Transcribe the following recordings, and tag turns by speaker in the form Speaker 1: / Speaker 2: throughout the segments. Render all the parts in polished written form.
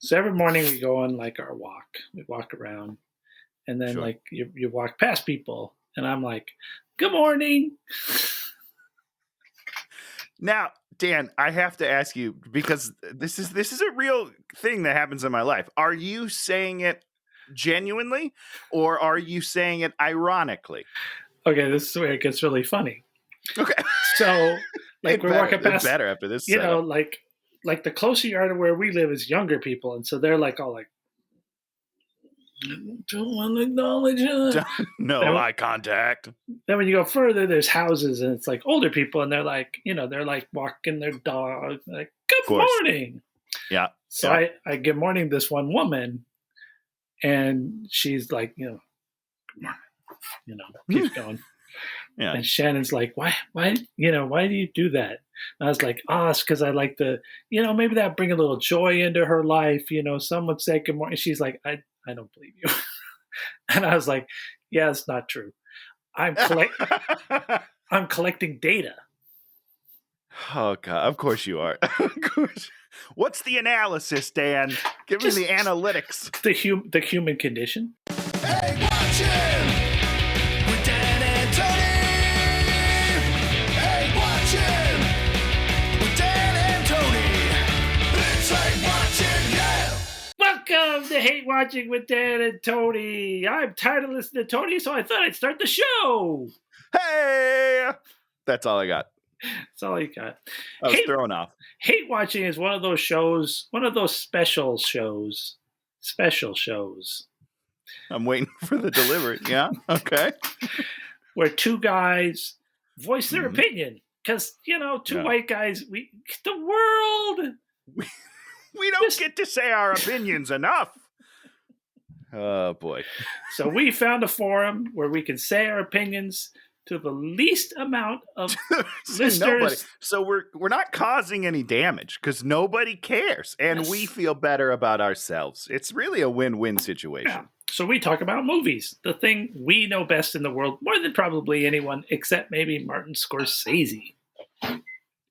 Speaker 1: So every morning we go on like our walk. We walk around, and then
Speaker 2: Sure.
Speaker 1: like you walk past people, and I'm like, "Good morning."
Speaker 2: Now, Dan, I have to ask you because this is a real thing that happens in my life. Are you saying it genuinely, or are you saying it ironically?
Speaker 1: Okay, this is where it gets really funny.
Speaker 2: Okay,
Speaker 1: So like we're walking
Speaker 2: it
Speaker 1: past,
Speaker 2: better after this
Speaker 1: you know,
Speaker 2: setup.
Speaker 1: like the closer you are to where we live is younger people, and so they're like all like, "Don't want to acknowledge it."
Speaker 2: No eye contact.
Speaker 1: Then when you go further, there's houses, and it's like older people, and they're like, they're like walking their dog, like,
Speaker 2: Of
Speaker 1: "Good
Speaker 2: course.
Speaker 1: morning."
Speaker 2: Yeah.
Speaker 1: So
Speaker 2: yeah.
Speaker 1: I good morning this one woman, and she's like, "Good morning," keeps going.
Speaker 2: Yeah.
Speaker 1: And Shannon's like, why do you do that? And I was like, it's because I like to, maybe that bring a little joy into her life. Some would say good morning. She's like, I don't believe you. And I was like, yeah, it's not true. I'm collecting data.
Speaker 2: Oh God! Of course you are. Of course. What's the analysis, Dan? Give me the analytics.
Speaker 1: The human condition.
Speaker 3: Hey, watch him with Dan and Tony. Hey, watch him with Dan and Tony. It's like watching, yeah.
Speaker 1: Welcome to Hate Watching with Dan and Tony. I'm tired of listening to Tony, so I thought I'd start the show.
Speaker 2: Hey, that's all I got.
Speaker 1: That's all you got.
Speaker 2: I was thrown off.
Speaker 1: Hate Watching is one of those shows, one of those special shows.
Speaker 2: I'm waiting for the delivery. Yeah. Okay.
Speaker 1: Where two guys voice their opinion. Because, two white guys, the world.
Speaker 2: We don't get to say our opinions enough. Oh, boy.
Speaker 1: So we found a forum where we can say our opinions to the least amount of listeners.
Speaker 2: Nobody. So we're not causing any damage because nobody cares. And we feel better about ourselves. It's really a win-win situation.
Speaker 1: Yeah. So we talk about movies, the thing we know best in the world, more than probably anyone except maybe Martin Scorsese.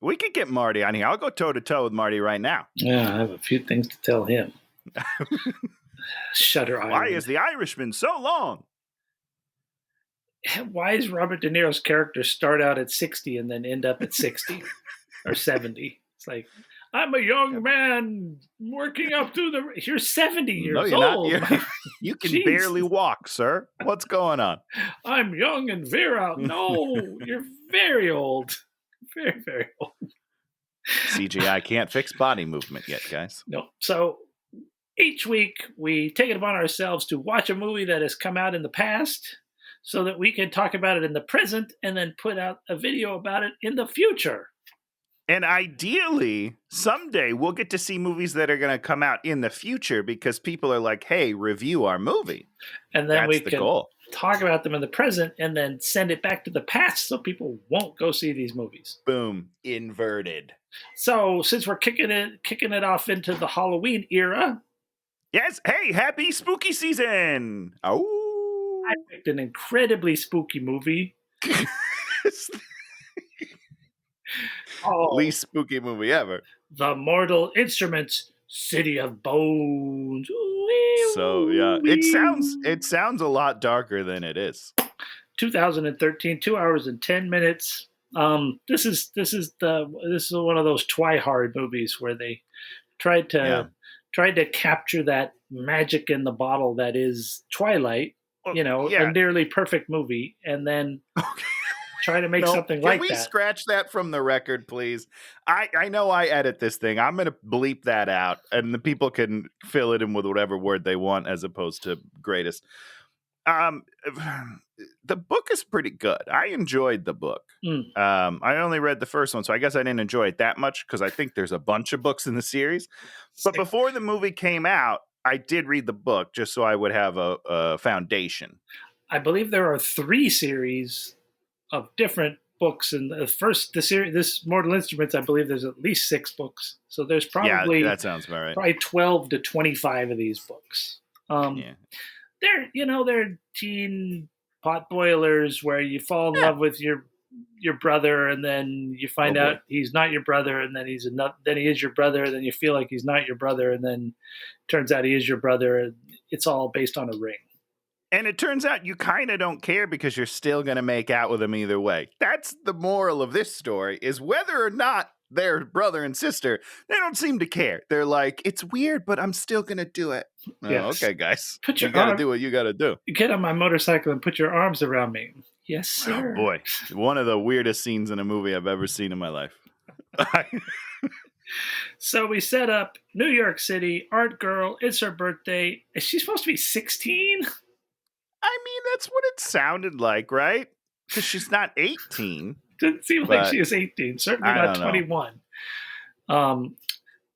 Speaker 2: We could get Marty on here. I'll go toe-to-toe with Marty right now.
Speaker 1: Yeah, I have a few things to tell him. Shutter Island.
Speaker 2: Why is the Irishman so long?
Speaker 1: Why is Robert De Niro's character start out at 60 and then end up at 60 or 70? It's like, I'm a young man working up through the... You're 70 years old.
Speaker 2: You can barely walk, sir. What's going on?
Speaker 1: I'm young and virile. No, you're very old. Very, very old.
Speaker 2: CGI can't fix body movement yet, guys.
Speaker 1: No. So each week we take it upon ourselves to watch a movie that has come out in the past so that we can talk about it in the present and then put out a video about it in the future.
Speaker 2: And ideally, someday we'll get to see movies that are going to come out in the future because people are like, hey, review our movie.
Speaker 1: And then
Speaker 2: That's the goal.
Speaker 1: Talk about them in the present and then send it back to the past so people won't go see these movies.
Speaker 2: Boom. Inverted.
Speaker 1: So since we're kicking it off into the Halloween era.
Speaker 2: Yes. Hey, happy spooky season. Oh.
Speaker 1: I picked an incredibly spooky movie.
Speaker 2: Least spooky movie ever.
Speaker 1: The Mortal Instruments, City of Bones.
Speaker 2: So yeah, it sounds a lot darker than it is.
Speaker 1: 2013, 2 hours and 10 minutes. This is one of those Twilight movies where they tried to capture that magic in the bottle that is Twilight. A nearly perfect movie, and then try to make something like that.
Speaker 2: Can we scratch that from the record, please? I know I edit this thing. I'm going to bleep that out, and the people can fill it in with whatever word they want as opposed to greatest. The book is pretty good. I enjoyed the book. I only read the first one, so I guess I didn't enjoy it that much because I think there's a bunch of books in the series. But before the movie came out, I did read the book just so I would have a foundation.
Speaker 1: I believe there are 3 series of different books, and the series, this Mortal Instruments, I believe there's at least 6 books. So there's probably
Speaker 2: that sounds about right.
Speaker 1: Probably 12 to 25 of these books. They're teen pot boilers where you fall in love with your your brother, and then you find out he's not your brother, and then then he is your brother, and then you feel like he's not your brother, and then turns out he is your brother. And it's all based on a ring.
Speaker 2: And it turns out you kind of don't care because you're still going to make out with him either way. That's the moral of this story, is whether or not they're brother and sister, they don't seem to care. They're like, it's weird, but I'm still going to do it. Yes. Oh, okay, guys. You got to do what you got to do.
Speaker 1: Get on my motorcycle and put your arms around me. Yes, sir.
Speaker 2: Oh, boy. One of the weirdest scenes in a movie I've ever seen in my life.
Speaker 1: So we set up New York City, art girl. It's her birthday. Is she supposed to be 16?
Speaker 2: I mean, that's what it sounded like, right? Because she's not 18.
Speaker 1: Didn't seem like she was 18. Certainly not 21.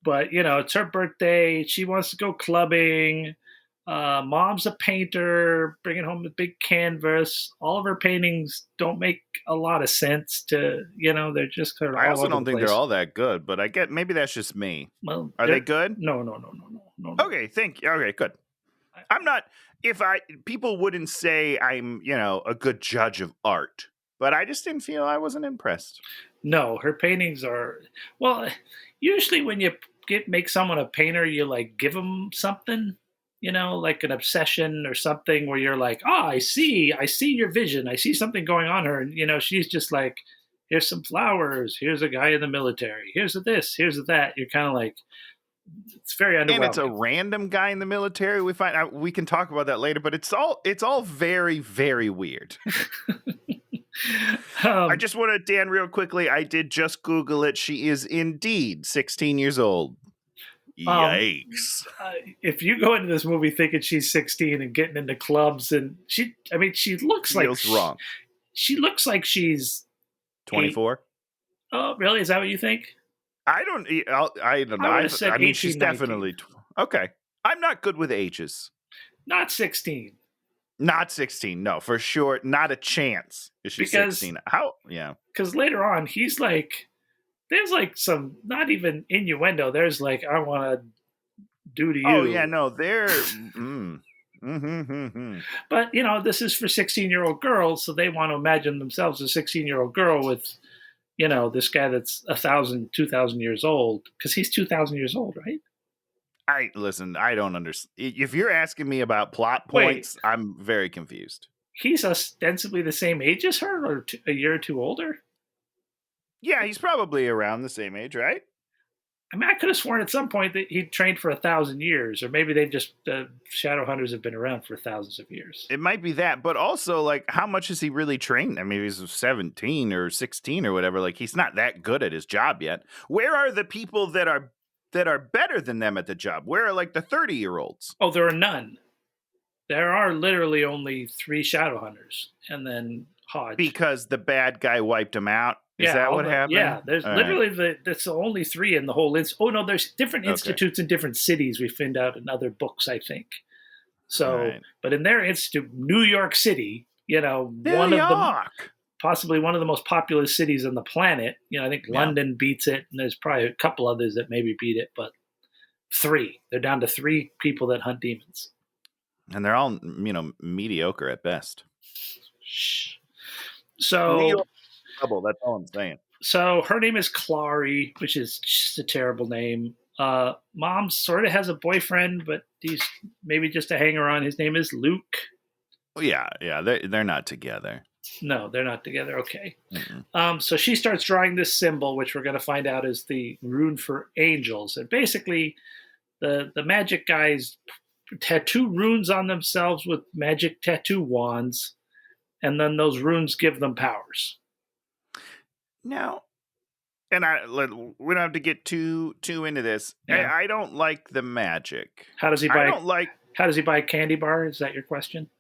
Speaker 1: But, you know, it's her birthday. She wants to go clubbing. Mom's a painter, bringing home a big canvas. All of her paintings don't make a lot of sense to, you know, they're just kind of
Speaker 2: I also don't think they're all that good, but I get, maybe that's just me.
Speaker 1: Well,
Speaker 2: are they good?
Speaker 1: No.
Speaker 2: Okay, thank you. Okay, good. I'm not, people wouldn't say I'm, you know, a good judge of art, but I just didn't feel I wasn't impressed.
Speaker 1: No, her paintings are, well, usually when you make someone a painter, you like give them something, you know, like an obsession or something where you're like, oh, I see your vision. I see something going on her. And, you know, she's just like, here's some flowers. Here's a guy in the military. Here's this, here's that. You're kind of like, it's very underwhelming.
Speaker 2: And it's a random guy in the military. We find out, we can talk about that later, but it's all very, very weird. I just want to, Dan, real quickly, I did just Google it. She is indeed 16 years old. Yikes.
Speaker 1: If you go into this movie thinking she's 16 and getting into clubs, and she looks like
Speaker 2: wrong.
Speaker 1: She looks like she's
Speaker 2: 24.
Speaker 1: Oh, really? Is that what you think?
Speaker 2: I don't know. I mean, she's 19. Definitely okay. I'm not good with ages.
Speaker 1: Not 16.
Speaker 2: Not 16. No, for sure. Not a chance. Is she 16? How? Yeah.
Speaker 1: Because later on, he's like, there's like some, not even innuendo. There's like, I want to do to you.
Speaker 2: Oh, yeah. No, they're.
Speaker 1: But, you know, this is for 16-year-old girls. So they want to imagine themselves a 16-year-old girl with, you know, this guy that's 1,000, 2,000 years old, because he's 2,000 years old, right?
Speaker 2: Listen, I don't understand. If you're asking me about plot points, I'm very confused.
Speaker 1: He's ostensibly the same age as her, or a year or two older?
Speaker 2: Yeah, he's probably around the same age, right?
Speaker 1: I mean, I could have sworn at some point that he trained for 1,000 years, or maybe they've just, shadow hunters have been around for thousands of years.
Speaker 2: It might be that, but also, like, how much has he really trained? I mean, he's 17 or 16 or whatever. Like, he's not that good at his job yet. Where are the people that are better than them at the job? Where are, like, the 30-year-olds?
Speaker 1: Oh, there are none. There are literally only 3 shadow hunters, and then Hodge.
Speaker 2: Because the bad guy wiped him out? Is that what happened?
Speaker 1: Yeah, there's literally that's the only 3 in the whole. Oh no, there's different institutes in different cities. We find out in other books, I think. So, but in their institute, New York City, you know, possibly one of the most populous cities on the planet. You know, I think London beats it, and there's probably a couple others that maybe beat it, but 3. They're down to 3 people that hunt demons,
Speaker 2: and they're all, you know, mediocre at best.
Speaker 1: Shh. So.
Speaker 2: That's all I'm saying.
Speaker 1: So her name is Clary, which is just a terrible name. Mom sort of has a boyfriend, but he's maybe just a hanger-on. His name is Luke.
Speaker 2: Oh, yeah, they're not together.
Speaker 1: No, they're not together. Okay. Mm-hmm. So she starts drawing this symbol, which we're going to find out is the rune for angels. And basically, the magic guys tattoo runes on themselves with magic tattoo wands, and then those runes give them powers.
Speaker 2: Now, and we don't have to get too into this. Yeah. I don't like the magic.
Speaker 1: How does he buy a candy bar? Is that your question?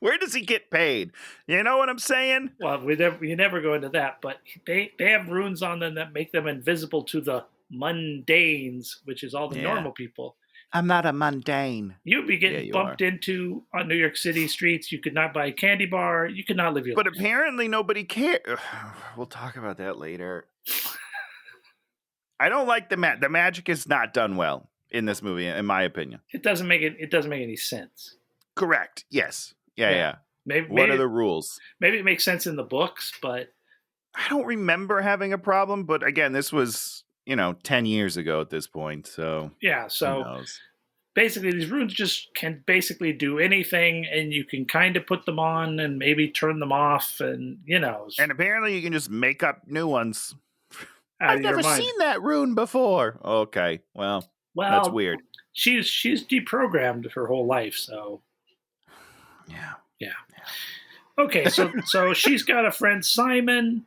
Speaker 2: Where does he get paid? You know what I'm saying?
Speaker 1: Well, you never go into that, but they have runes on them that make them invisible to the mundanes, which is all the normal people.
Speaker 2: I'm not a mundane.
Speaker 1: You'd be getting bumped into on New York City streets. You could not buy a candy bar. You could not live your life.
Speaker 2: But apparently nobody cares. We'll talk about that later. I don't like the magic is not done well in this movie, in my opinion.
Speaker 1: It doesn't make any sense.
Speaker 2: Correct. Yes. Yeah. What are the rules?
Speaker 1: Maybe it makes sense in the books, but
Speaker 2: I don't remember having a problem. But again, this was 10 years ago at this point. So
Speaker 1: yeah.
Speaker 2: who
Speaker 1: So
Speaker 2: knows?
Speaker 1: basically, these runes just can basically do anything, and you can kind of put them on and maybe turn them off, and
Speaker 2: And apparently, you can just make up new ones.
Speaker 1: out
Speaker 2: I've
Speaker 1: of your
Speaker 2: never
Speaker 1: mind.
Speaker 2: seen that rune before. Okay, well, that's weird.
Speaker 1: She's deprogrammed her whole life, so
Speaker 2: Yeah.
Speaker 1: okay. So she's got a friend Simon,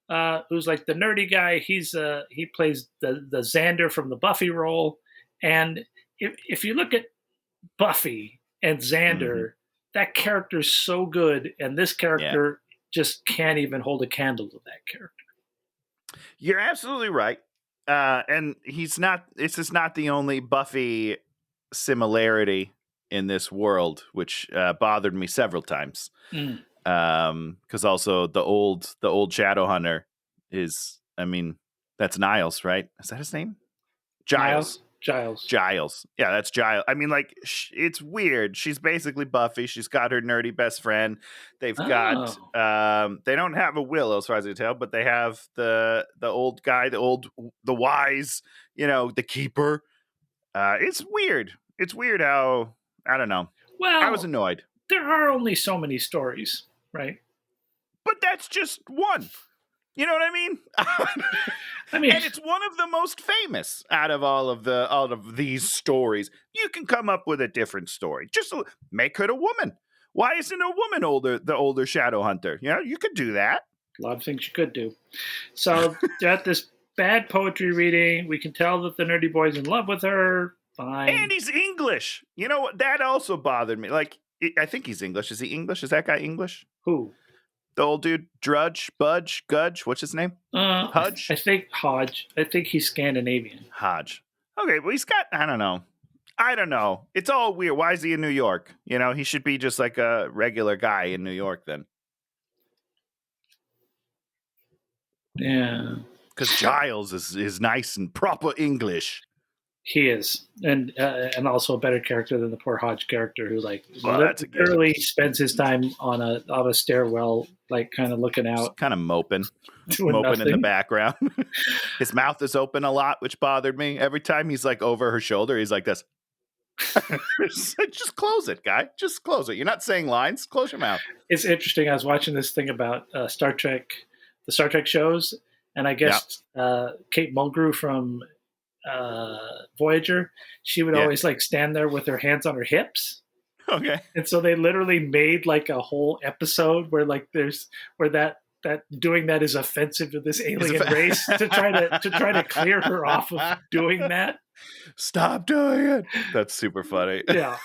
Speaker 1: who's like the nerdy guy. He plays the Xander from the Buffy role, and if you look at Buffy and Xander, that character's so good, and this character just can't even hold a candle to that character.
Speaker 2: You're absolutely right. And this is not the only Buffy similarity in this world, which bothered me several times. Because also the old Shadowhunter is, that's Niles, right? Is that his name? Giles. Yeah, that's Giles. It's weird. She's basically Buffy. She's got her nerdy best friend. They've got they don't have a Willow as far as I can tell, but they have the old guy, the wise, the keeper. It's weird. It's weird how, I don't know.
Speaker 1: Well,
Speaker 2: I was annoyed.
Speaker 1: There are only so many stories, right?
Speaker 2: But that's just one. You know what I mean? And it's one of the most famous out of these stories. You can come up with a different story. Just make her a woman. Why isn't a woman the older Shadowhunter? You could do that.
Speaker 1: A lot of things you could do. So at this bad poetry reading, we can tell that the nerdy boy's in love with her. Fine.
Speaker 2: And he's English. You know what? That also bothered me. I think he's English. Is he English? Is that guy English?
Speaker 1: Who?
Speaker 2: The old dude, Gudge, what's his name? Hudge?
Speaker 1: I think Hodge. I think he's Scandinavian.
Speaker 2: Hodge. Okay, well, he's got, I don't know. It's all weird. Why is he in New York? He should be just like a regular guy in New York then.
Speaker 1: Yeah.
Speaker 2: Because Giles is nice and proper English.
Speaker 1: He is, and also a better character than the poor Hodge character, who literally spends his time on a stairwell, kind of looking out,
Speaker 2: just kind of moping in the background. His mouth is open a lot, which bothered me. Every time he's over her shoulder, he's like this. Just close it, guy. Just close it. You're not saying lines. Close your mouth.
Speaker 1: It's interesting. I was watching this thing about Star Trek, the Star Trek shows, and I guess Kate Mulgrew from Voyager, she would always stand there with her hands on her hips.
Speaker 2: Okay.
Speaker 1: And so they literally made a whole episode where that doing that is offensive to this alien race to try to clear her off of doing that.
Speaker 2: Stop doing it. That's super funny.
Speaker 1: Yeah.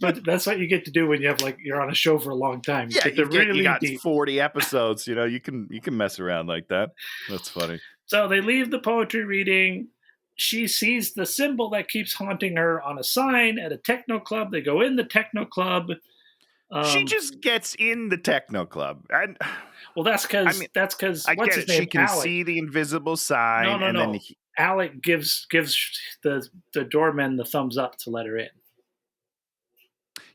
Speaker 1: But that's what you get to do when you have you're on a show for a long time.
Speaker 2: You got deep. 40 episodes, you can mess around like that. That's funny.
Speaker 1: So they leave the poetry reading. She sees the symbol that keeps haunting her on a sign at a techno club. They go in the techno club.
Speaker 2: She just gets in the techno club.
Speaker 1: Well, that's because what's his name?
Speaker 2: She can see the invisible sign.
Speaker 1: No. Then Alec gives the doorman the thumbs up to let her in.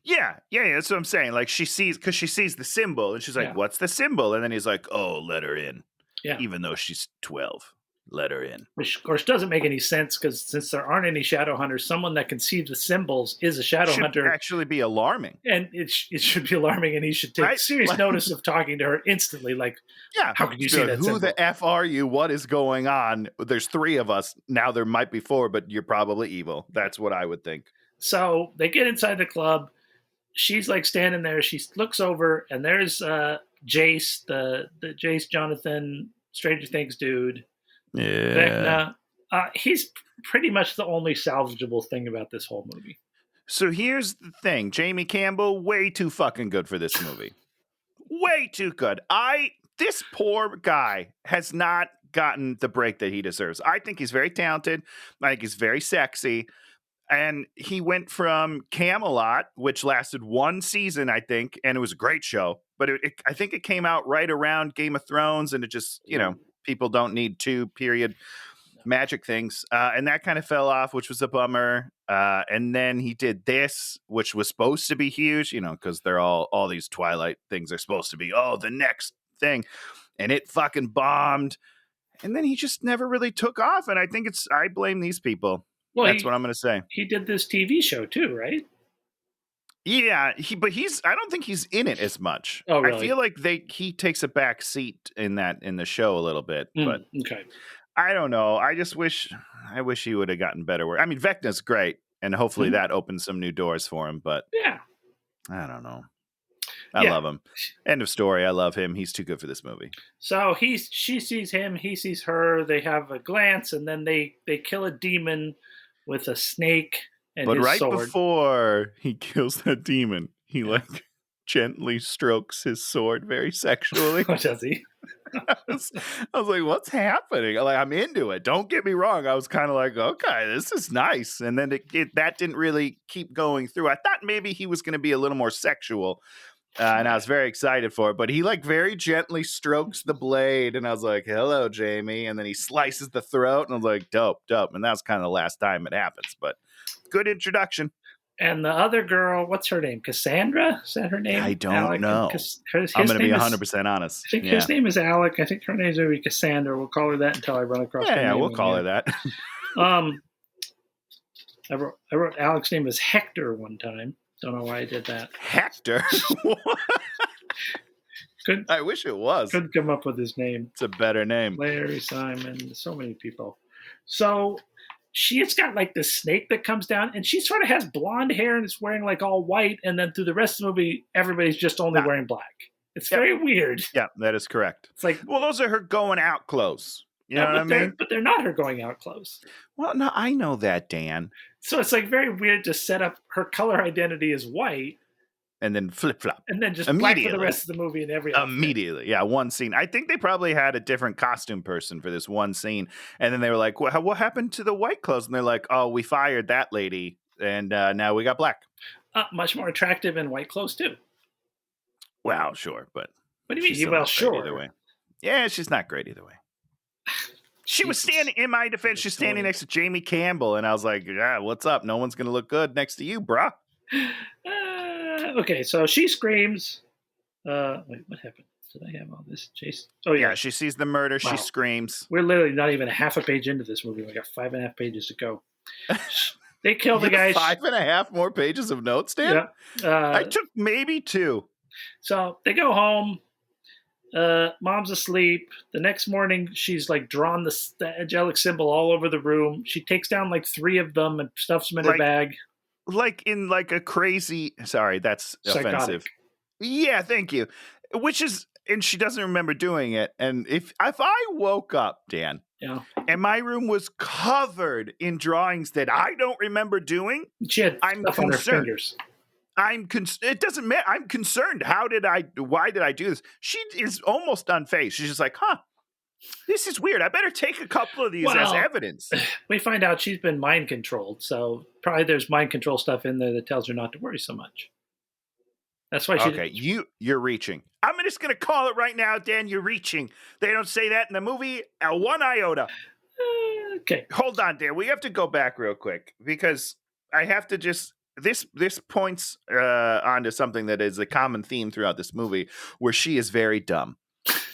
Speaker 2: Yeah. That's what I'm saying. She sees the symbol, and she's like, "What's the symbol?" And then he's like, "Oh, let her in."
Speaker 1: Yeah.
Speaker 2: Even though she's 12. Let her in.
Speaker 1: Which, of course, doesn't make any sense because since there aren't any Shadowhunters, someone that can see the symbols is a Shadowhunter.
Speaker 2: Should actually be alarming.
Speaker 1: And it should be alarming, and he should take serious notice of talking to her instantly. How can you see that symbol?
Speaker 2: Who the F are you? What is going on? There's 3 of us. Now there might be 4, but you're probably evil. That's what I would think.
Speaker 1: So they get inside the club. She's standing there. She looks over, and there's Jace, the Jace Jonathan Stranger Things dude.
Speaker 2: Yeah.
Speaker 1: Vecna. He's pretty much the only salvageable thing about this whole movie.
Speaker 2: So here's the thing. Jamie Campbell, way too fucking good for this movie. Way too good. This poor guy has not gotten the break that he deserves. I think he's very talented. I think he's very sexy. And he went from Camelot, which lasted 1 season, I think, and it was a great show. But I think it came out right around Game of Thrones, and it just, people don't need 2 period magic things. And that kind of fell off, which was a bummer. And then he did this, which was supposed to be huge, because they're all these Twilight things are supposed to be, the next thing. And it fucking bombed. And then he just never really took off. And I think I blame these people. Well, that's what I'm going to say.
Speaker 1: He did this TV show too, right?
Speaker 2: Yeah, I don't think he's in it as much.
Speaker 1: Oh, really?
Speaker 2: I feel like he takes a back seat in the show a little bit. But
Speaker 1: okay.
Speaker 2: I don't know. I wish he would have gotten better work. I mean, Vecna's great, and hopefully that opens some new doors for him. But
Speaker 1: yeah,
Speaker 2: I don't know. I love him. End of story. I love him. He's too good for this movie.
Speaker 1: So she sees him. He sees her. They have a glance, and then they kill a demon with a snake and his sword.
Speaker 2: But right before he kills that demon, he gently strokes his sword very sexually.
Speaker 1: What does he?
Speaker 2: I was like, what's happening? Like, I'm into it. Don't get me wrong. I was kind of like, okay, this is nice. And then that didn't really keep going through. I thought maybe he was going to be a little more sexual. And I was very excited for it. But he very gently strokes the blade. And I was like, hello, Jamie. And then he slices the throat. And I was like, dope. And that's kind of the last time it happens. But good introduction.
Speaker 1: And the other girl, what's her name? Cassandra? Is that her name?
Speaker 2: I don't know. I'm going to be 100% honest.
Speaker 1: I think his name is Alec. I think her name's going to be Cassandra. We'll call her that until I run across her name.
Speaker 2: Yeah, we'll call her that.
Speaker 1: I wrote Alec's name as Hector one time. Don't know why I did that.
Speaker 2: Hector? I wish it was.
Speaker 1: Couldn't come up with his name.
Speaker 2: It's a better name.
Speaker 1: Larry, Simon, so many people. So she's got this snake that comes down, and she sort of has blonde hair and is wearing all white, and then through the rest of the movie, everybody's just only wearing black. It's very weird.
Speaker 2: Yeah, that is correct.
Speaker 1: It's
Speaker 2: well, those are her going out clothes. You know what I mean?
Speaker 1: But they're not her going out clothes.
Speaker 2: Well, no, I know that, Dan.
Speaker 1: So it's very weird to set up her color identity as white.
Speaker 2: And then flip-flop.
Speaker 1: And then just black for the rest of the movie and every outfit.
Speaker 2: Immediately. Yeah, one scene. I think they probably had a different costume person for this one scene. And then they were like, what happened to the white clothes? And they're like, oh, we fired that lady. And now we got black.
Speaker 1: Much more attractive in white clothes, too.
Speaker 2: Well, sure. But
Speaker 1: what do you mean? Well, sure.
Speaker 2: Either way. Yeah, she's not great either way. She was standing, in my defense, she's standing next to Jamie Campbell. And I was like, yeah, what's up? No one's going to look good next to you, bruh.
Speaker 1: Okay, so she screams. Wait, what happened? Did I have all this? Jason? Oh, yeah.
Speaker 2: She sees the murder. Wow. She screams.
Speaker 1: We're literally not even a half a page into this movie. We got 5.5 pages to go. They kill the guy.
Speaker 2: 5.5 more pages of notes, Dan? Yeah. I took maybe 2.
Speaker 1: So they go home. Mom's asleep. The next morning, she's drawn the angelic symbol all over the room. She takes down 3 of them and stuffs them in her bag.
Speaker 2: In a crazy, sorry, that's
Speaker 1: psychotic.
Speaker 2: Offensive. Yeah, thank you. Which is, and she doesn't remember doing it. And if I woke up, Dan, and my room was covered in drawings that I don't remember doing,
Speaker 1: I'm concerned. On her fingers.
Speaker 2: It doesn't matter. I'm concerned. Why did I do this? She is almost unfazed. She's just like, this is weird. I better take a couple of these as evidence.
Speaker 1: We find out she's been mind controlled. So probably there's mind control stuff in there that tells her not to worry so much. That's why she.
Speaker 2: Okay, you're reaching. I'm just going to call it right now, Dan. You're reaching. They don't say that in the movie. One iota.
Speaker 1: Okay.
Speaker 2: Hold on, Dan. We have to go back real quick because I have to just. This points onto something that is a common theme throughout this movie, where she is very dumb.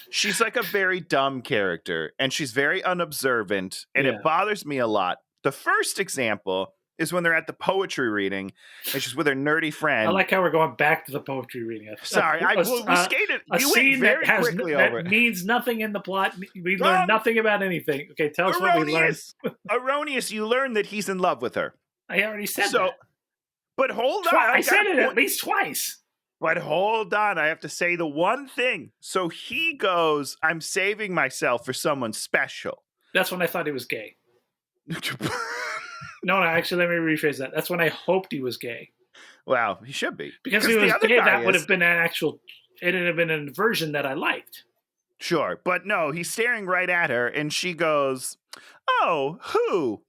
Speaker 2: She's a very dumb character, and she's very unobservant, and it bothers me a lot. The first example is when they're at the poetry reading, and she's with her nerdy friend.
Speaker 1: I like how we're going back to the poetry reading.
Speaker 2: Sorry, we skated. You went very quickly over it.
Speaker 1: That means nothing in the plot. We learn nothing about anything. Okay, tell us what we learned.
Speaker 2: Erroneous. You learn that he's in love with her.
Speaker 1: I already said that.
Speaker 2: But hold on.
Speaker 1: I said it at least twice.
Speaker 2: But hold on. I have to say the one thing. So he goes, I'm saving myself for someone special.
Speaker 1: That's when I thought he was gay. No, actually, let me rephrase that. That's when I hoped he was gay.
Speaker 2: Well, he should be.
Speaker 1: Because if he was gay, that would have been it would have been an version that I liked.
Speaker 2: Sure. But no, he's staring right at her, and she goes, oh, who?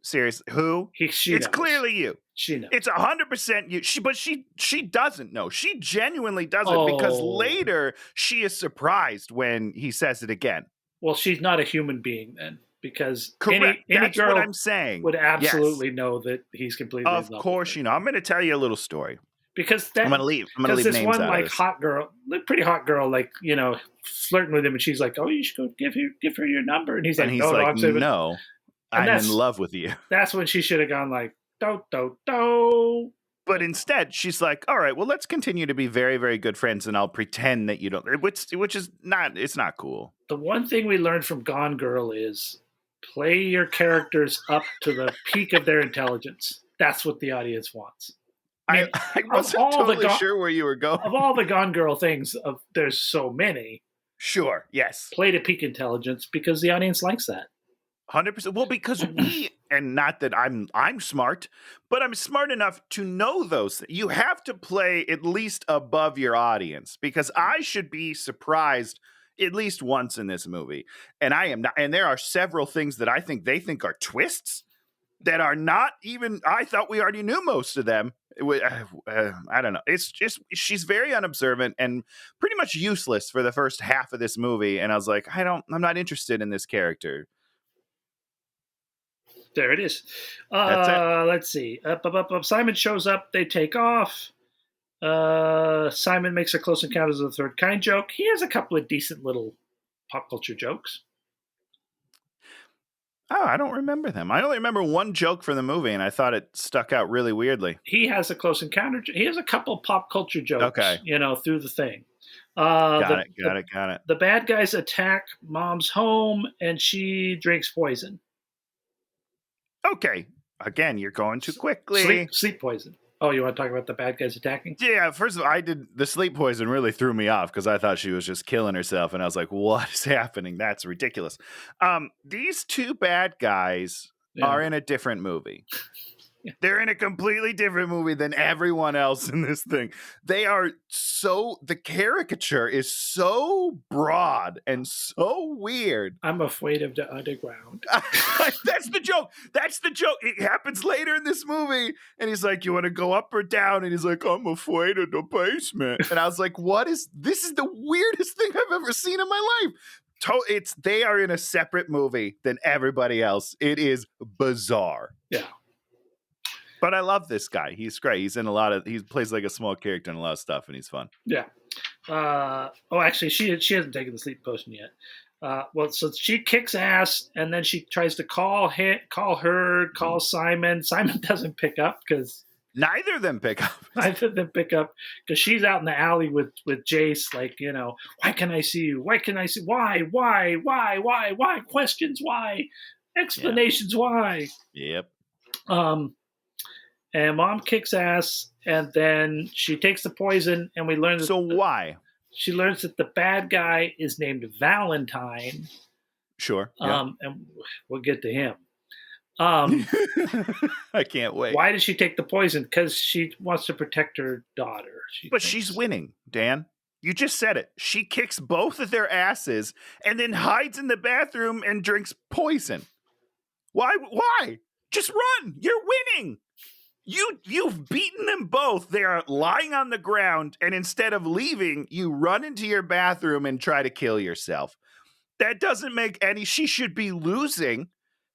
Speaker 2: Serious, who? It's knows. Clearly you.
Speaker 1: She knows.
Speaker 2: It's 100% you. But she doesn't know. She genuinely doesn't because later she is surprised when he says it again.
Speaker 1: Well, she's not a human being then. because
Speaker 2: Correct.
Speaker 1: any
Speaker 2: That's
Speaker 1: girl
Speaker 2: what I'm saying.
Speaker 1: would absolutely know that he's completely in
Speaker 2: Of
Speaker 1: love
Speaker 2: course,
Speaker 1: with her.
Speaker 2: you know. I'm going to tell you a little story.
Speaker 1: Because
Speaker 2: I'm going to leave
Speaker 1: this
Speaker 2: names
Speaker 1: one
Speaker 2: out
Speaker 1: like
Speaker 2: of this.
Speaker 1: hot girl, pretty hot girl, like, you know, flirting with him, and she's like, "Oh, you should go give her your number," and he's like, "No, I'm saving."
Speaker 2: "No, I'm in love with you."
Speaker 1: That's when she should have gone like, "Do."
Speaker 2: But instead, she's like, "All right, well, let's continue to be very, very good friends, and I'll pretend that you don't." Which is not. It's not cool.
Speaker 1: The one thing we learned from Gone Girl is play your characters up to the peak of their intelligence. That's what the audience wants.
Speaker 2: I wasn't totally sure where you were going.
Speaker 1: Of all the Gone Girl things, there's so many.
Speaker 2: Sure, yes.
Speaker 1: Play to peak intelligence because the audience likes that.
Speaker 2: 100%. Well, because and not that I'm smart, but I'm smart enough to know those. You have to play at least above your audience, because I should be surprised at least once in this movie. And I am not. And there are several things that I think they think are twists that are not even, I thought we already knew most of them. I don't know. It's just, she's very unobservant and pretty much useless for the first half of this movie. And I was like, I'm not interested in this character.
Speaker 1: There it is.
Speaker 2: That's it.
Speaker 1: Let's see. Up. Simon shows up. They take off. Simon makes a Close Encounters of the Third Kind joke. He has a couple of decent little pop culture jokes.
Speaker 2: Oh, I don't remember them. I only remember one joke from the movie, and I thought it stuck out really weirdly.
Speaker 1: He has a Close Encounter. He has a couple of pop culture jokes,
Speaker 2: okay,
Speaker 1: you know, through the thing.
Speaker 2: Got it.
Speaker 1: The bad guys attack Mom's home, and she drinks poison.
Speaker 2: Okay. Again, you're going too quickly.
Speaker 1: Sleep poison. Oh, you want to talk about the bad guys attacking?
Speaker 2: Yeah, first of all, the sleep poison really threw me off because I thought she was just killing herself, and I was like, what is happening? That's ridiculous. These two bad guys are in a different movie. Yeah. They're in a completely different movie than everyone else in this thing. The caricature is so broad and so weird.
Speaker 1: I'm afraid of the underground.
Speaker 2: That's the joke. It happens later in this movie. And he's like, you want to go up or down? And he's like, I'm afraid of the basement. And I was like, this is the weirdest thing I've ever seen in my life. They are in a separate movie than everybody else. It is bizarre.
Speaker 1: Yeah.
Speaker 2: But I love this guy. He's great. He plays like a small character in a lot of stuff, and he's fun.
Speaker 1: Yeah. Actually, she hasn't taken the sleep potion yet. So she kicks ass, and then she tries to call Simon. Simon doesn't pick up because
Speaker 2: neither of them pick up.
Speaker 1: Because she's out in the alley with Jace. Like, you know, why can I see you? Why can I see? Why? Questions? Why? Explanations? Yeah. Why?
Speaker 2: Yep.
Speaker 1: And Mom kicks ass, and then she takes the poison, and we learn that.
Speaker 2: So why?
Speaker 1: She learns that the bad guy is named Valentine.
Speaker 2: Sure. Yeah.
Speaker 1: And we'll get to him.
Speaker 2: I can't wait.
Speaker 1: Why did she take the poison? Because she wants to protect her daughter.
Speaker 2: She's winning, Dan. You just said it. She kicks both of their asses and then hides in the bathroom and drinks poison. Why? Just run. You're winning. You've beaten them both. They are lying on the ground, and instead of leaving, you run into your bathroom and try to kill yourself. That doesn't make any. She should be losing,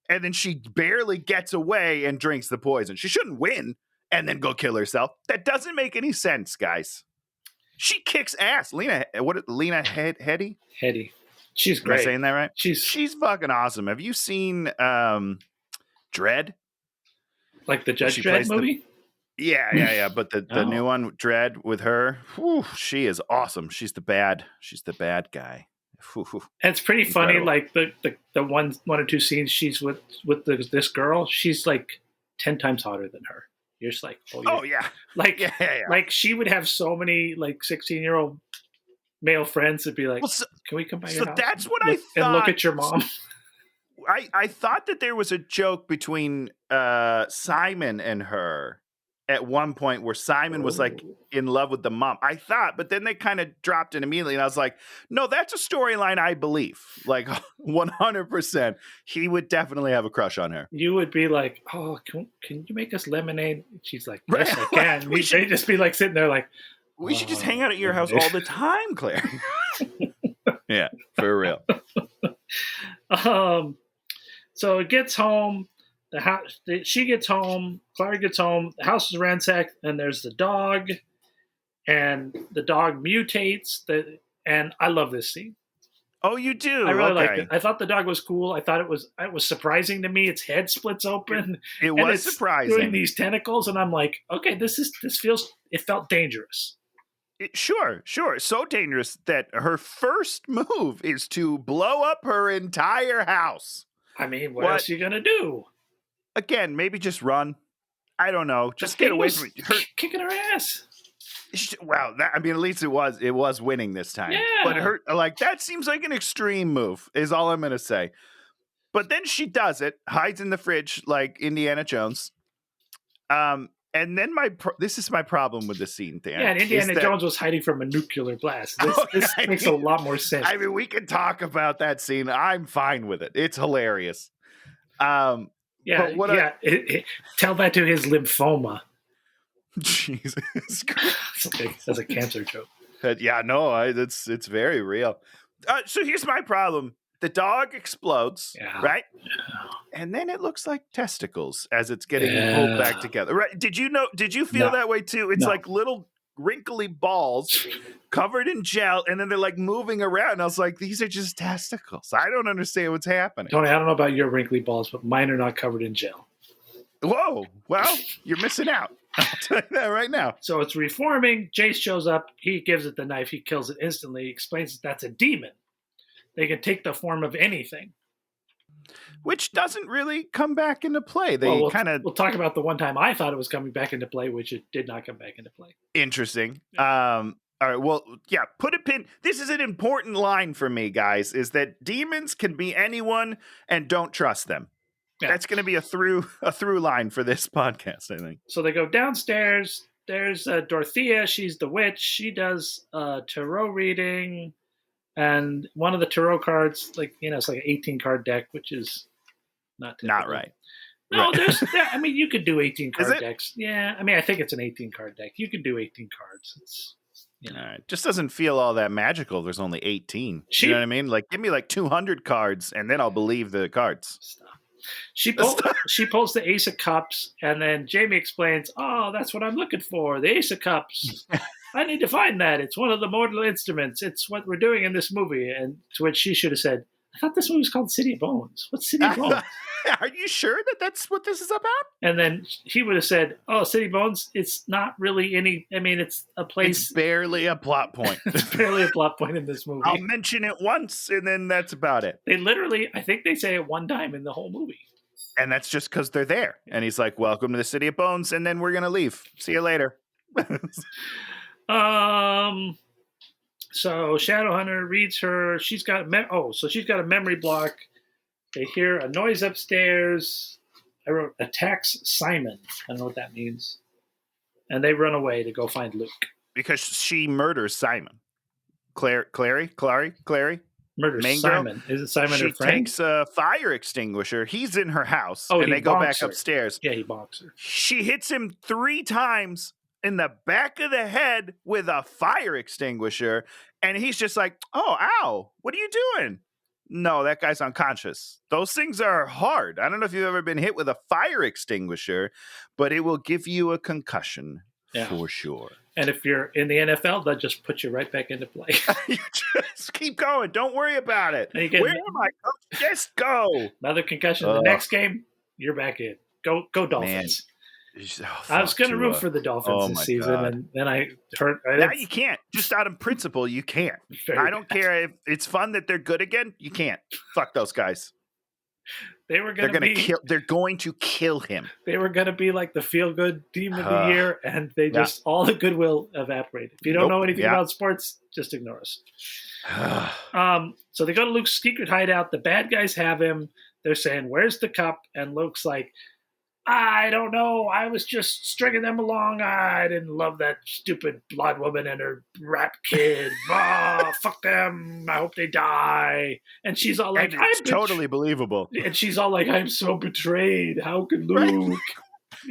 Speaker 2: and then she barely gets away and drinks the poison. She shouldn't win and then go kill herself. That doesn't make any sense, guys. She kicks ass. Lena Headey?
Speaker 1: Headey. She's great.
Speaker 2: Am I saying that right?
Speaker 1: She's
Speaker 2: fucking awesome. Have you seen Dredd?
Speaker 1: Like the Judge Dredd movie?
Speaker 2: Yeah. But the new one, Dredd, with her, she is awesome. She's the bad guy.
Speaker 1: And it's pretty funny. Like the one or two scenes she's with this girl, she's like 10 times hotter than her. You're just like,
Speaker 2: oh yeah.
Speaker 1: Like, like she would have so many like 16-year-old male friends that'd be like, can we come by your house? So
Speaker 2: that's what I thought.
Speaker 1: And look at your mom.
Speaker 2: I thought that there was a joke between Simon and her at one point where Simon was like in love with the mom. I thought, but then they kind of dropped it immediately. And I was like, no, that's a storyline I believe. Like 100%. He would definitely have a crush on her.
Speaker 1: You would be like, oh, can you make us lemonade? She's like, yes, I can. They'd just be like sitting there like,
Speaker 2: we should just hang out at your house all the time, Claire. Yeah, for real.
Speaker 1: So it gets home. The house. She gets home. Clara gets home. The house is ransacked, and there's the dog, and the dog mutates. And I love this scene.
Speaker 2: Oh, you do?
Speaker 1: I really liked it. I thought the dog was cool. I thought it was surprising to me. Its head splits open.
Speaker 2: It
Speaker 1: and
Speaker 2: was
Speaker 1: it's
Speaker 2: surprising.
Speaker 1: doing these tentacles, and I'm like, okay, it felt dangerous.
Speaker 2: Sure. So dangerous that her first move is to blow up her entire house.
Speaker 1: I mean, what else are you gonna do?
Speaker 2: Again, maybe just run. I don't know. Just get away from her.
Speaker 1: Kicking her ass.
Speaker 2: Well, at least it was winning this time.
Speaker 1: Yeah.
Speaker 2: But that seems like an extreme move, is all I'm gonna say. But then she does it, hides in the fridge like Indiana Jones. And then this is my problem with the scene, Dan.
Speaker 1: Yeah, and Indiana Jones was hiding from a nuclear blast. This makes a lot more sense.
Speaker 2: I mean, we can talk about that scene. I'm fine with it. It's hilarious.
Speaker 1: Tell that to his lymphoma.
Speaker 2: Jesus Christ.
Speaker 1: That's a cancer joke.
Speaker 2: It's very real. So here's my problem. The dog explodes, right? Yeah. And then it looks like testicles as it's getting pulled back together. Right? Did you feel that way too? It's like little wrinkly balls covered in gel, and then they're like moving around. I was like, these are just testicles. I don't understand what's happening.
Speaker 1: Tony, I don't know about your wrinkly balls, but mine are not covered in gel.
Speaker 2: Whoa. Well, you're missing out. I'll tell you that right now.
Speaker 1: So it's reforming. Jace shows up. He gives it the knife. He kills it instantly. He explains that that's a demon. They can take the form of anything.
Speaker 2: Which doesn't really come back into play.
Speaker 1: We'll talk about the one time I thought it was coming back into play, which it did not come back into play.
Speaker 2: Interesting. All right. Well, yeah, put a pin. This is an important line for me, guys, is that demons can be anyone and don't trust them. Yeah. That's going to be a through line for this podcast, I think.
Speaker 1: So they go downstairs. There's Dorothea. She's the witch. She does tarot reading. And one of the tarot cards, it's like an 18 card deck, which is not
Speaker 2: right.
Speaker 1: No, you could do 18 card decks. Yeah, I think it's an 18 card deck. You can do 18 cards. It's
Speaker 2: It just doesn't feel all that magical. There's only 18. You know what I mean? Like, give me 200 cards, and then I'll believe the cards.
Speaker 1: Stop. She pulls the Ace of Cups, and then Jamie explains, "Oh, that's what I'm looking for, the Ace of Cups. I need to find that. It's one of the mortal instruments. It's what we're doing in this movie." And to which she should have said, "I thought this movie was called City of Bones. What's City of Bones?"
Speaker 2: Are you sure that that's what this is about?
Speaker 1: And then he would have said, "Oh, City of Bones, it's not really any... it's a place..."
Speaker 2: It's barely a plot point.
Speaker 1: It's barely a plot point in this movie.
Speaker 2: I'll mention it once, and then that's about it.
Speaker 1: They literally, I think they say it one time in the whole movie.
Speaker 2: And that's just because they're there. And he's like, "Welcome to the City of Bones," and then we're going to leave. See you later.
Speaker 1: So Shadowhunter reads her. She's got a memory block. They hear a noise upstairs. I wrote attacks Simon. I don't know what that means. And they run away to go find Luke.
Speaker 2: Because she murders Simon. Clary?
Speaker 1: Murders
Speaker 2: Main
Speaker 1: Simon. Girl? Is it Simon her friend?
Speaker 2: She takes a fire extinguisher. He's in her house.
Speaker 1: Oh,
Speaker 2: and they go back upstairs.
Speaker 1: Yeah, he bonks her.
Speaker 2: She hits him 3 times in the back of the head with a fire extinguisher. And he's just like, "Oh, ow. What are you doing?" No, that guy's unconscious. Those things are hard. I don't know if you've ever been hit with a fire extinguisher, but it will give you a concussion for sure.
Speaker 1: And if you're in the NFL, they'll just put you right back into play.
Speaker 2: You just keep going. Don't worry about it. Where am I? Just go.
Speaker 1: Another concussion. The next game, you're back in. Go Dolphins. Man. I was going to root for the Dolphins this season, and then I heard.
Speaker 2: Now you can't. Just out of principle, you can't. I don't care if it's fun that they're good again. You can't. Fuck those guys. They're going to kill him.
Speaker 1: They were going to be like the feel-good team of the year, and they just all the goodwill evaporated. If you don't know anything about sports, just ignore us. So they go to Luke's secret hideout. The bad guys have him. They're saying, "Where's the cup?" And Luke's like, "I don't know. I was just stringing them along. I didn't love that stupid blonde woman and her rat kid. Fuck them. I hope they die." And she's all like,
Speaker 2: "It's totally believable."
Speaker 1: And she's all like, "I'm so betrayed. How could Luke?"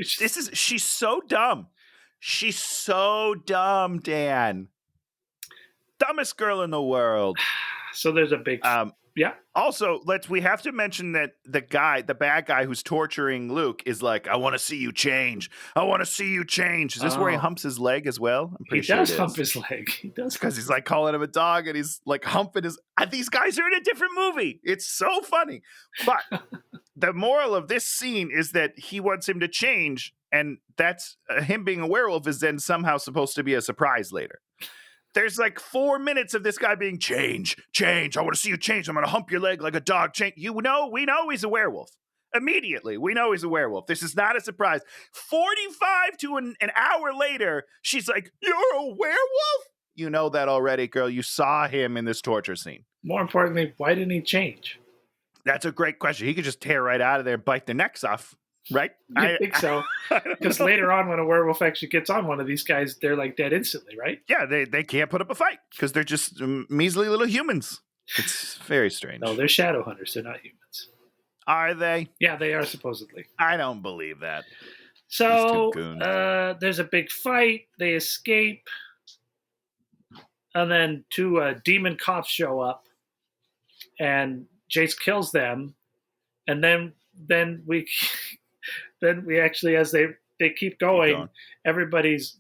Speaker 2: She's so dumb. She's so dumb, Dan. Dumbest girl in the world.
Speaker 1: So there's a big Yeah.
Speaker 2: Also, we have to mention that the bad guy who's torturing Luke is like, I want to see you change. I want to see you change. Is this where he humps his leg as well? I'm pretty sure
Speaker 1: he does hump his leg. He does.
Speaker 2: Because he's like calling him a dog and he's like humping his. These guys are in a different movie. It's so funny. But the moral of this scene is that he wants him to change. And that's him being a werewolf is then somehow supposed to be a surprise later. There's like 4 minutes of this guy being change. I want to see you change. I'm going to hump your leg like a dog. Change. We know he's a werewolf. Immediately, we know he's a werewolf. This is not a surprise. 45 to an hour later, she's like, you're a werewolf? You know that already, girl. You saw him in this torture scene.
Speaker 1: More importantly, why didn't he change?
Speaker 2: That's a great question. He could just tear right out of there and bite their necks off. Right?
Speaker 1: I think so. Because later on, when a werewolf actually gets on one of these guys, they're like dead instantly, right?
Speaker 2: Yeah, they can't put up a fight because they're just measly little humans. It's very strange.
Speaker 1: No, they're shadow hunters. They're not humans.
Speaker 2: Are they?
Speaker 1: Yeah, they are supposedly.
Speaker 2: I don't believe that.
Speaker 1: So there's a big fight. They escape. And then two demon cops show up. And Jace kills them. And then we... Then we actually, as they keep going,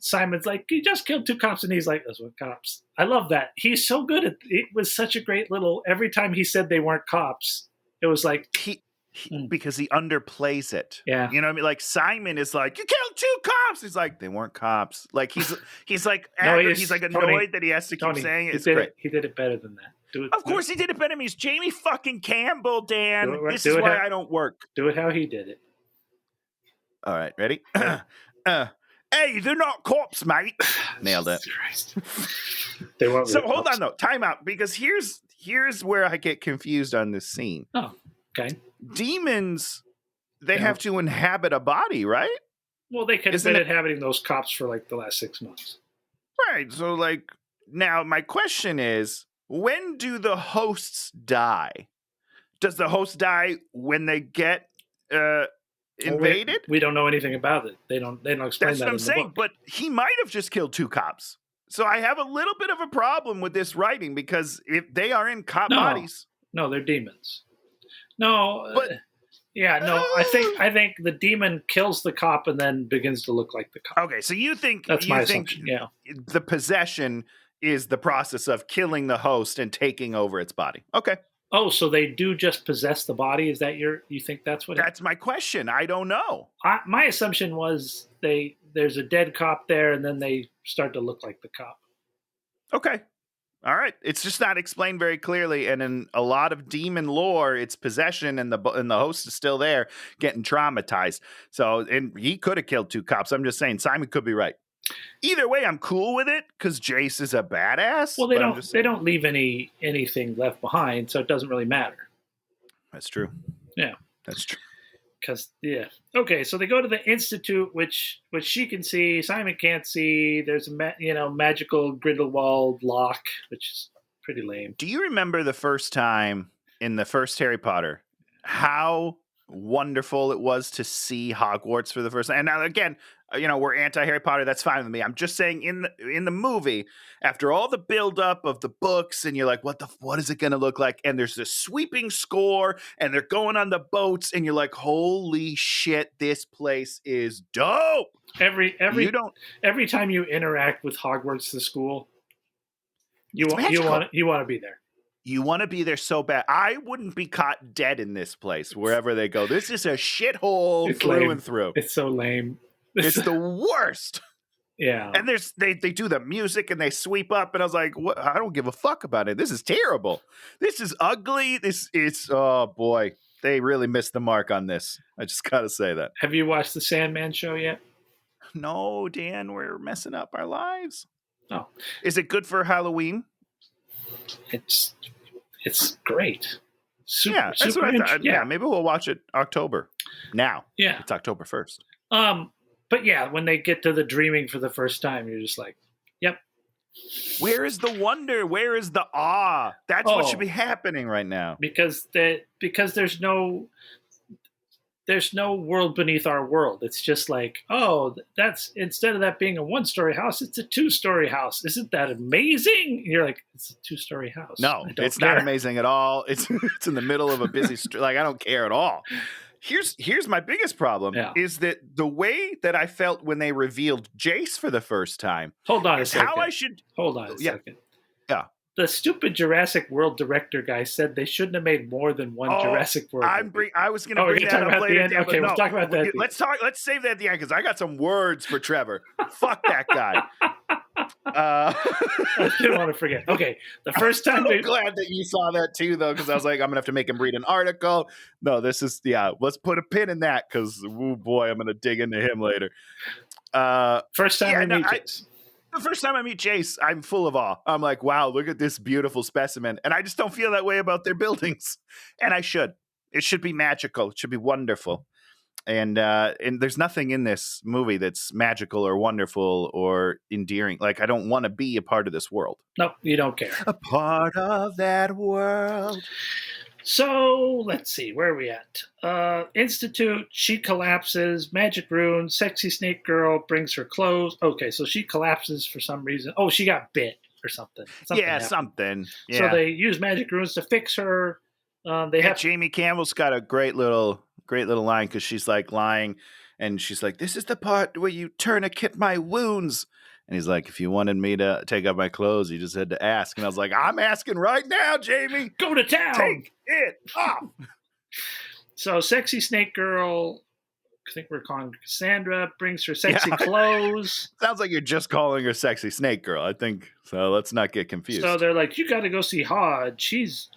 Speaker 1: Simon's like, he just killed 2 cops. And he's like, those were cops. I love that. He's so good at it. Was such a great every time he said they weren't cops, it was like.
Speaker 2: Because he underplays it.
Speaker 1: Yeah.
Speaker 2: You know what I mean? Like Simon is like, you killed 2 cops. He's like, they weren't cops. Like he's like, he's like annoyed Tony, that he has to keep saying it. It's great.
Speaker 1: He did it better than that.
Speaker 2: Of course he did it better than me. He's Jamie fucking Campbell, Dan. This is why I don't work. Do it
Speaker 1: how he did it.
Speaker 2: All right, ready? Hey, they're not cops, mate. Nailed it.
Speaker 1: They weren't.
Speaker 2: So hold on though, time out, because here's where I get confused on this scene.
Speaker 1: Oh, okay.
Speaker 2: Demons, they have to inhabit a body, right?
Speaker 1: Well, they could have been inhabiting those cops for like the last 6 months.
Speaker 2: Right. So like now my question is, when do the hosts die? Does the host die when they get invaded?
Speaker 1: We don't know anything about it. They don't explain
Speaker 2: That's
Speaker 1: that.
Speaker 2: That's what I'm saying. But he might have just killed 2 cops. So I have a little bit of a problem with this writing because if they are in cop bodies,
Speaker 1: no, they're demons. No, but I think the demon kills the cop and then begins to look like the cop.
Speaker 2: Okay, so you think
Speaker 1: that's my assumption. Yeah,
Speaker 2: the possession is the process of killing the host and taking over its body. Okay.
Speaker 1: Oh, so they do just possess the body? Is that you think that's what?
Speaker 2: That's my question. I don't know.
Speaker 1: My assumption was there's a dead cop there, and then they start to look like the cop.
Speaker 2: Okay. All right. It's just not explained very clearly, and in a lot of demon lore, it's possession, and the host is still there, getting traumatized. So, and he could have killed 2 cops. I'm just saying, Simon could be right. Either way, I'm cool with it because Jace is a badass.
Speaker 1: Well, they don't leave anything left behind, so it doesn't really matter.
Speaker 2: That's true.
Speaker 1: Yeah,
Speaker 2: that's true.
Speaker 1: Because okay, so they go to the Institute, which she can see, Simon can't see. There's a magical Grindelwald lock, which is pretty lame.
Speaker 2: Do you remember the first time in the first Harry Potter how wonderful it was to see Hogwarts for the first time? And now again, we're anti-Harry Potter. That's fine with me. I'm just saying in the movie, after all the buildup of the books, and you're like, what is it going to look like? And there's this sweeping score, and they're going on the boats, and you're like, holy shit, this place is dope.
Speaker 1: Every time you interact with Hogwarts, the school, you want to be there.
Speaker 2: You want to be there so bad. I wouldn't be caught dead in this place wherever they go. This is a shithole through and through.
Speaker 1: It's so lame.
Speaker 2: It's the worst.
Speaker 1: Yeah.
Speaker 2: And they do the music and they sweep up, and I was like, what? I don't give a fuck about it. This is terrible. This is ugly. Oh boy. They really missed the mark on this. I just gotta say that.
Speaker 1: Have you watched the Sandman show yet?
Speaker 2: No, Dan, we're messing up our lives.
Speaker 1: Oh.
Speaker 2: Is it good for Halloween?
Speaker 1: It's great.
Speaker 2: Super that's what I thought. Yeah, maybe we'll watch it October. Now.
Speaker 1: Yeah.
Speaker 2: It's October 1st.
Speaker 1: But yeah, when they get to the dreaming for the first time, you're just like, yep.
Speaker 2: Where is the wonder? Where is the awe? That's what should be happening right now.
Speaker 1: Because there's no there's no world beneath our world. It's just like, oh, that's instead of that being a 1-story house, it's a 2-story house. Isn't that amazing? And you're like, it's a 2-story house.
Speaker 2: No, it's not amazing at all. It's in the middle of a busy street. Like, I don't care at all. Here's my biggest problem is that the way that I felt when they revealed Jace for the first time.
Speaker 1: Hold on a second.
Speaker 2: Hold on a
Speaker 1: second.
Speaker 2: Yeah.
Speaker 1: The stupid Jurassic World director guy said they shouldn't have made more than one Jurassic World.
Speaker 2: I was going to bring that up later.
Speaker 1: Okay, we'll talk about that.
Speaker 2: Let's save that at the end because I got some words for Trevor. Fuck that guy.
Speaker 1: I didn't want to forget. Okay, the first time.
Speaker 2: I'm glad that you saw that too, though, because I was like, I'm gonna have to make him read an article. No, this is let's put a pin in that because oh boy, I'm gonna dig into him later.
Speaker 1: First time I meet Jace.
Speaker 2: The first time I meet Jace, I'm full of awe. I'm like, wow, look at this beautiful specimen. And I just don't feel that way about their buildings. And I should. It should be magical. It should be wonderful. And there's nothing in this movie that's magical or wonderful or endearing. Like, I don't want to be a part of this world.
Speaker 1: Nope, you don't care.
Speaker 2: A part of that world.
Speaker 1: So, let's see, where are we at? Institute, she collapses, magic rune, sexy snake girl brings her clothes. Okay, so she collapses for some reason. Oh, she got bit or something.
Speaker 2: Something. Yeah.
Speaker 1: So they use magic runes to fix her.
Speaker 2: Jamie Campbell's got a great little line because she's like lying and she's like, this is the part where you tourniquet my wounds. And he's like, if you wanted me to take off my clothes, you just had to ask. And I was like, I'm asking right now, Jamie.
Speaker 1: Go to town.
Speaker 2: Take it off.
Speaker 1: So sexy snake girl, I think we're calling her Cassandra, brings her sexy clothes.
Speaker 2: Sounds like you're just calling her sexy snake girl, I think. So let's not get confused.
Speaker 1: So they're like, you got to go see Hodge. She's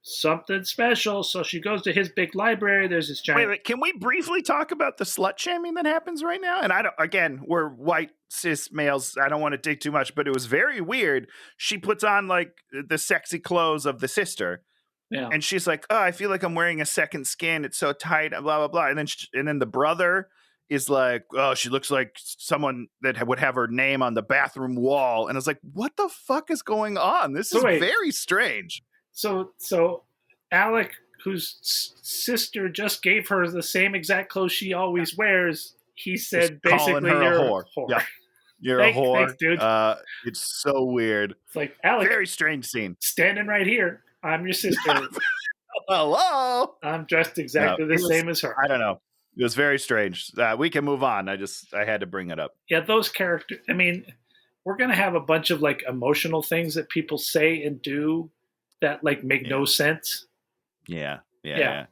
Speaker 1: something special. So she goes to his big library. There's this giant.
Speaker 2: Wait, can we briefly talk about the slut shaming that happens right now? And again, we're white cis males. I don't want to dig too much, but it was very weird. She puts on like the sexy clothes of the sister.
Speaker 1: Yeah.
Speaker 2: And she's like, oh, I feel like I'm wearing a second skin. It's so tight, blah, blah, blah. And then the brother is like, oh, she looks like someone that would have her name on the bathroom wall. And I was like, what the fuck is going on? This is very strange.
Speaker 1: So Alec, whose sister just gave her the same exact clothes she always wears, he said
Speaker 2: just
Speaker 1: basically you're a whore.
Speaker 2: Yeah. You're a whore.
Speaker 1: Thanks, dude.
Speaker 2: It's so weird.
Speaker 1: It's like, Alec,
Speaker 2: very strange scene.
Speaker 1: Standing right here. I'm your sister.
Speaker 2: Hello.
Speaker 1: I'm dressed exactly the same as her.
Speaker 2: I don't know. It was very strange. We can move on. I had to bring it up.
Speaker 1: Yeah, those characters. I mean, we're going to have a bunch of like emotional ththings that people say and do that like make no sense.
Speaker 2: Yeah.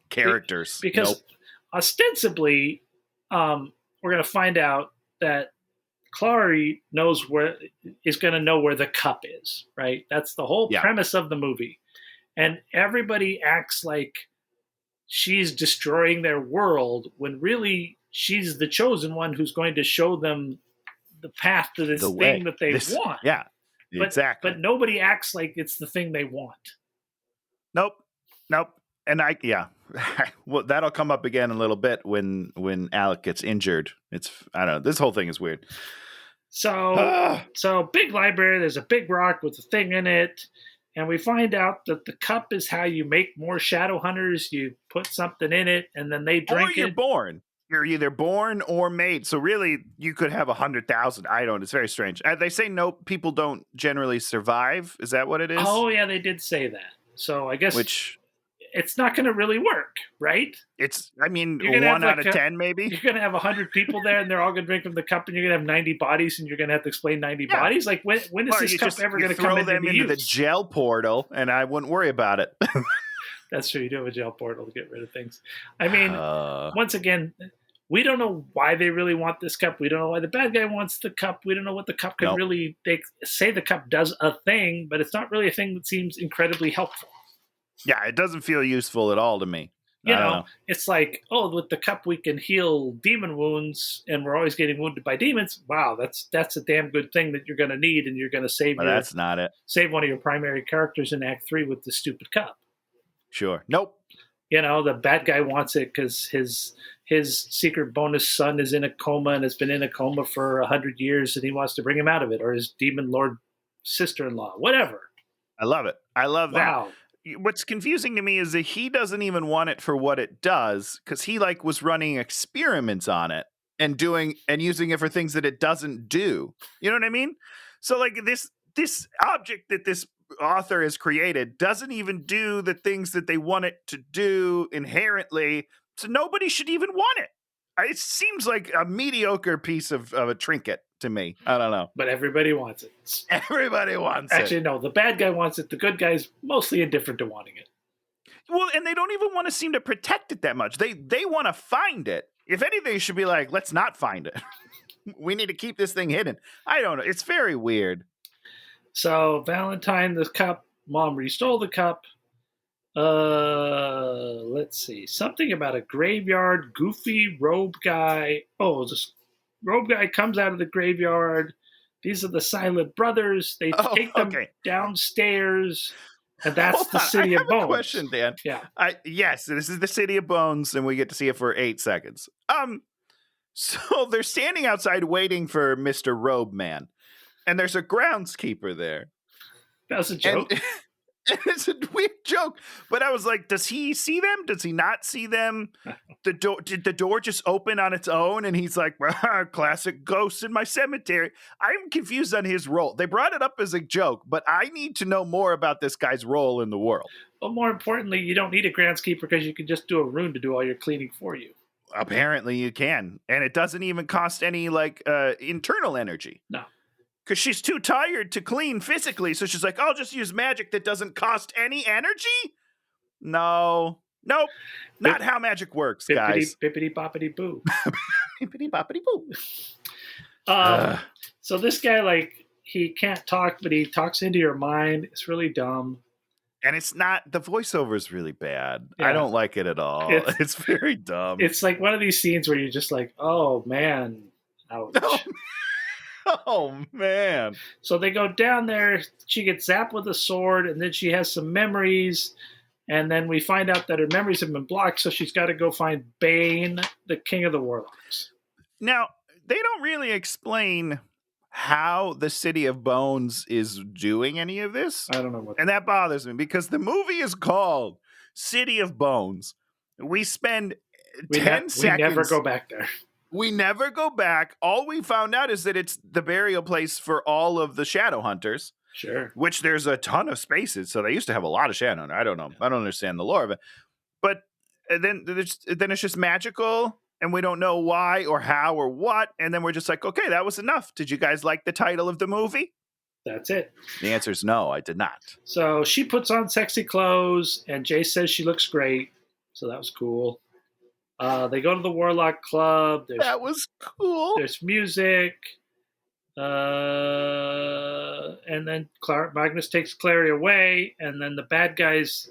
Speaker 2: Characters.
Speaker 1: Because ostensibly, we're going to find out that Clary is going to know where the cup is, right? That's the whole premise of the movie. And everybody acts like she's destroying their world when really she's the chosen one who's going to show them the path to this thing that they want.
Speaker 2: Yeah, exactly.
Speaker 1: But nobody acts like it's the thing they want.
Speaker 2: Nope. And well, that'll come up again in a little bit when Alec gets injured. I don't know. This whole thing is weird.
Speaker 1: So big library. There's a big rock with a thing in it. And we find out that the cup is how you make more shadow hunters. You put something in it, and then they drink it.
Speaker 2: Or you're born. You're either born or made. So really, you could have 100,000. I don't. It's very strange. They say no, people don't generally survive. Is that what it is?
Speaker 1: Oh, yeah, they did say that. So I guess it's not going to really work, right?
Speaker 2: I mean, 1 out of 10, maybe.
Speaker 1: You're going to have 100 people there, and they're all going to drink from the cup, and you're going to have 90 bodies, and you're going to have to explain 90 bodies. Like, when is this cup ever going to come into
Speaker 2: them into the gel portal, and I wouldn't worry about it.
Speaker 1: That's true. You do have a gel portal to get rid of things. I mean, once again, we don't know why they really want this cup. We don't know why the bad guy wants the cup. We don't know what the cup can really. They say the cup does a thing, but it's not really a thing that seems incredibly helpful.
Speaker 2: Yeah, it doesn't feel useful at all to me.
Speaker 1: You know, it's like, with the cup we can heal demon wounds, and we're always getting wounded by demons. Wow, that's a damn good thing that you're going to need, and you're going to save.
Speaker 2: But that's not it.
Speaker 1: Save one of your primary characters in Act 3 with the stupid cup.
Speaker 2: Sure. Nope.
Speaker 1: You know, the bad guy wants it because his secret bonus son is in a coma and has been in a coma for 100 years, and he wants to bring him out of it, or his demon lord sister-in-law, whatever.
Speaker 2: I love it. I love that. what's confusing to me is that he doesn't even want it for what it does, because he like was running experiments on it and using it for things that it doesn't do. You know what I mean? So like this object that this author has created doesn't even do the things that they want it to do inherently. So nobody should even want it. It seems like a mediocre piece of a trinket to me. I don't know.
Speaker 1: But everybody wants it.
Speaker 2: Everybody wants
Speaker 1: it.
Speaker 2: it.
Speaker 1: Actually, no. The bad guy wants it. The good guy's mostly indifferent to wanting it.
Speaker 2: Well, and they don't even want to seem to protect it that much. They want to find it. If anything, it should be like, let's not find it. We need to keep this thing hidden. I don't know. It's very weird.
Speaker 1: So Valentine, the cup, Mom restole the cup. Let's see. Something about a graveyard, goofy robe guy. Oh, this robe guy comes out of the graveyard. These are the Silent Brothers. They take them downstairs, and that's the City of Bones.
Speaker 2: Question, Dan.
Speaker 1: Yeah.
Speaker 2: Yes, this is the City of Bones, and we get to see it for 8 seconds. So they're standing outside waiting for Mr. Robe Man, and there's a groundskeeper there.
Speaker 1: That's a joke.
Speaker 2: And it's a weird joke, but I was like, does he see them? Does he not see them? Did the door just open on its own? And he's like, classic ghosts in my cemetery. I'm confused on his role. They brought it up as a joke, but I need to know more about this guy's role in the world.
Speaker 1: Well, more importantly, you don't need a groundskeeper because you can just do a rune to do all your cleaning for you.
Speaker 2: Apparently you can. And it doesn't even cost any internal energy.
Speaker 1: No.
Speaker 2: Because she's too tired to clean physically. So she's like, I'll just use magic that doesn't cost any energy? No. Nope. Not how magic works, guys.
Speaker 1: Bippity boppity boo.
Speaker 2: Bippity boppity boo.
Speaker 1: So this guy, he can't talk, but he talks into your mind. It's really dumb.
Speaker 2: And it's not, the voiceover is really bad. Yeah. I don't like it at all. It's very dumb.
Speaker 1: It's like one of these scenes where you're just like, oh, man. Ouch.
Speaker 2: Oh, man.
Speaker 1: So they go down there. She gets zapped with a sword, and then she has some memories. And then we find out that her memories have been blocked, so she's got to go find Bane, the king of the warlocks.
Speaker 2: Now, they don't really explain how the City of Bones is doing any of this.
Speaker 1: I don't know what.
Speaker 2: And that bothers me, because the movie is called City of Bones. We spend 10 seconds.
Speaker 1: We never go back there.
Speaker 2: We never go back. All we found out is that it's the burial place for all of the shadow hunters.
Speaker 1: Sure.
Speaker 2: Which there's a ton of spaces. So they used to have a lot of shadow hunter. I don't know. I don't understand the lore of it. But then it's just magical, and we don't know why or how or what. And then we're just like, okay, that was enough. Did you guys like the title of the movie?
Speaker 1: That's it.
Speaker 2: The answer is no, I did not.
Speaker 1: So she puts on sexy clothes, and Jay says she looks great. So that was cool. They go to the Warlock Club.
Speaker 2: That was cool.
Speaker 1: There's music. And then Magnus takes Clary away, and then the bad guys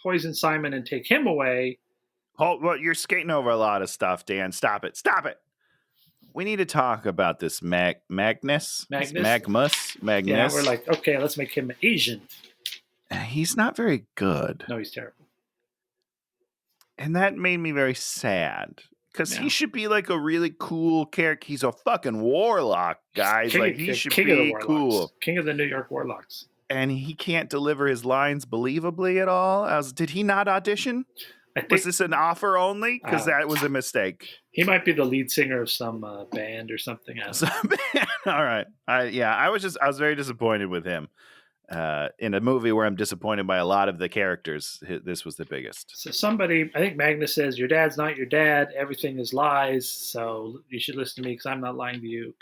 Speaker 1: poison Simon and take him away.
Speaker 2: Well, you're skating over a lot of stuff, Dan. Stop it. We need to talk about this Magnus.
Speaker 1: Yeah, we're like, okay, let's make him Asian.
Speaker 2: He's not very good.
Speaker 1: No, he's terrible.
Speaker 2: And that made me very sad. Because he should be like a really cool character. He's a fucking warlock, guys. He should be cool.
Speaker 1: King of the New York Warlocks.
Speaker 2: And he can't deliver his lines believably at all. Did he not audition? Was this an offer only? Because that was a mistake.
Speaker 1: He might be the lead singer of some band or something.
Speaker 2: All right. I was very disappointed with him. In a movie where I'm disappointed by a lot of the characters, this was the biggest.
Speaker 1: So somebody, I think Magnus says, your dad's not your dad. Everything is lies. So you should listen to me because I'm not lying to you.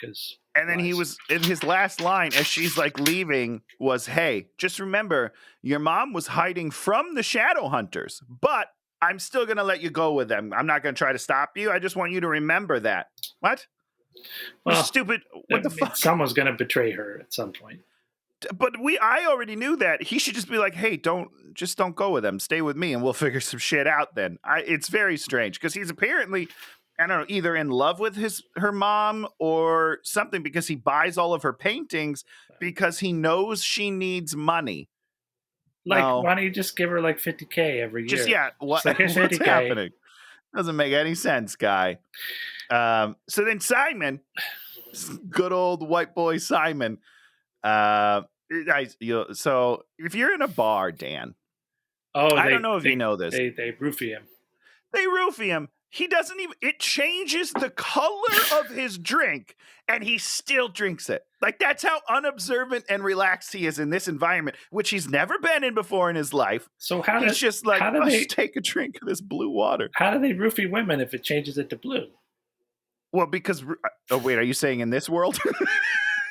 Speaker 2: And then he was, in his last line, as she's like leaving, was, hey, just remember, your mom was hiding from the shadow hunters, but I'm still going to let you go with them. I'm not going to try to stop you. I just want you to remember that. What? Well, stupid. What the fuck?
Speaker 1: Someone's going to betray her at some point.
Speaker 2: But I already knew that. He should just be like, hey, don't go with them. Stay with me and we'll figure some shit out then. It's very strange because he's apparently, I don't know, either in love with her mom or something, because he buys all of her paintings because he knows she needs money.
Speaker 1: Why don't you just give her like $50K every year?
Speaker 2: What's happening? Doesn't make any sense, guy. So then Simon, good old white boy Simon, so if you're in a bar, Dan,
Speaker 1: Oh,
Speaker 2: I don't know if you know this.
Speaker 1: They roofie him.
Speaker 2: They roofie him. He doesn't even, it changes the color of his drink and he still drinks it. Like, that's how unobservant and relaxed he is in this environment, which he's never been in before in his life.
Speaker 1: So
Speaker 2: he's just like, let's take a drink of this blue water.
Speaker 1: How do they roofie women if it changes it to blue?
Speaker 2: Well, because, oh wait, are you saying in this world?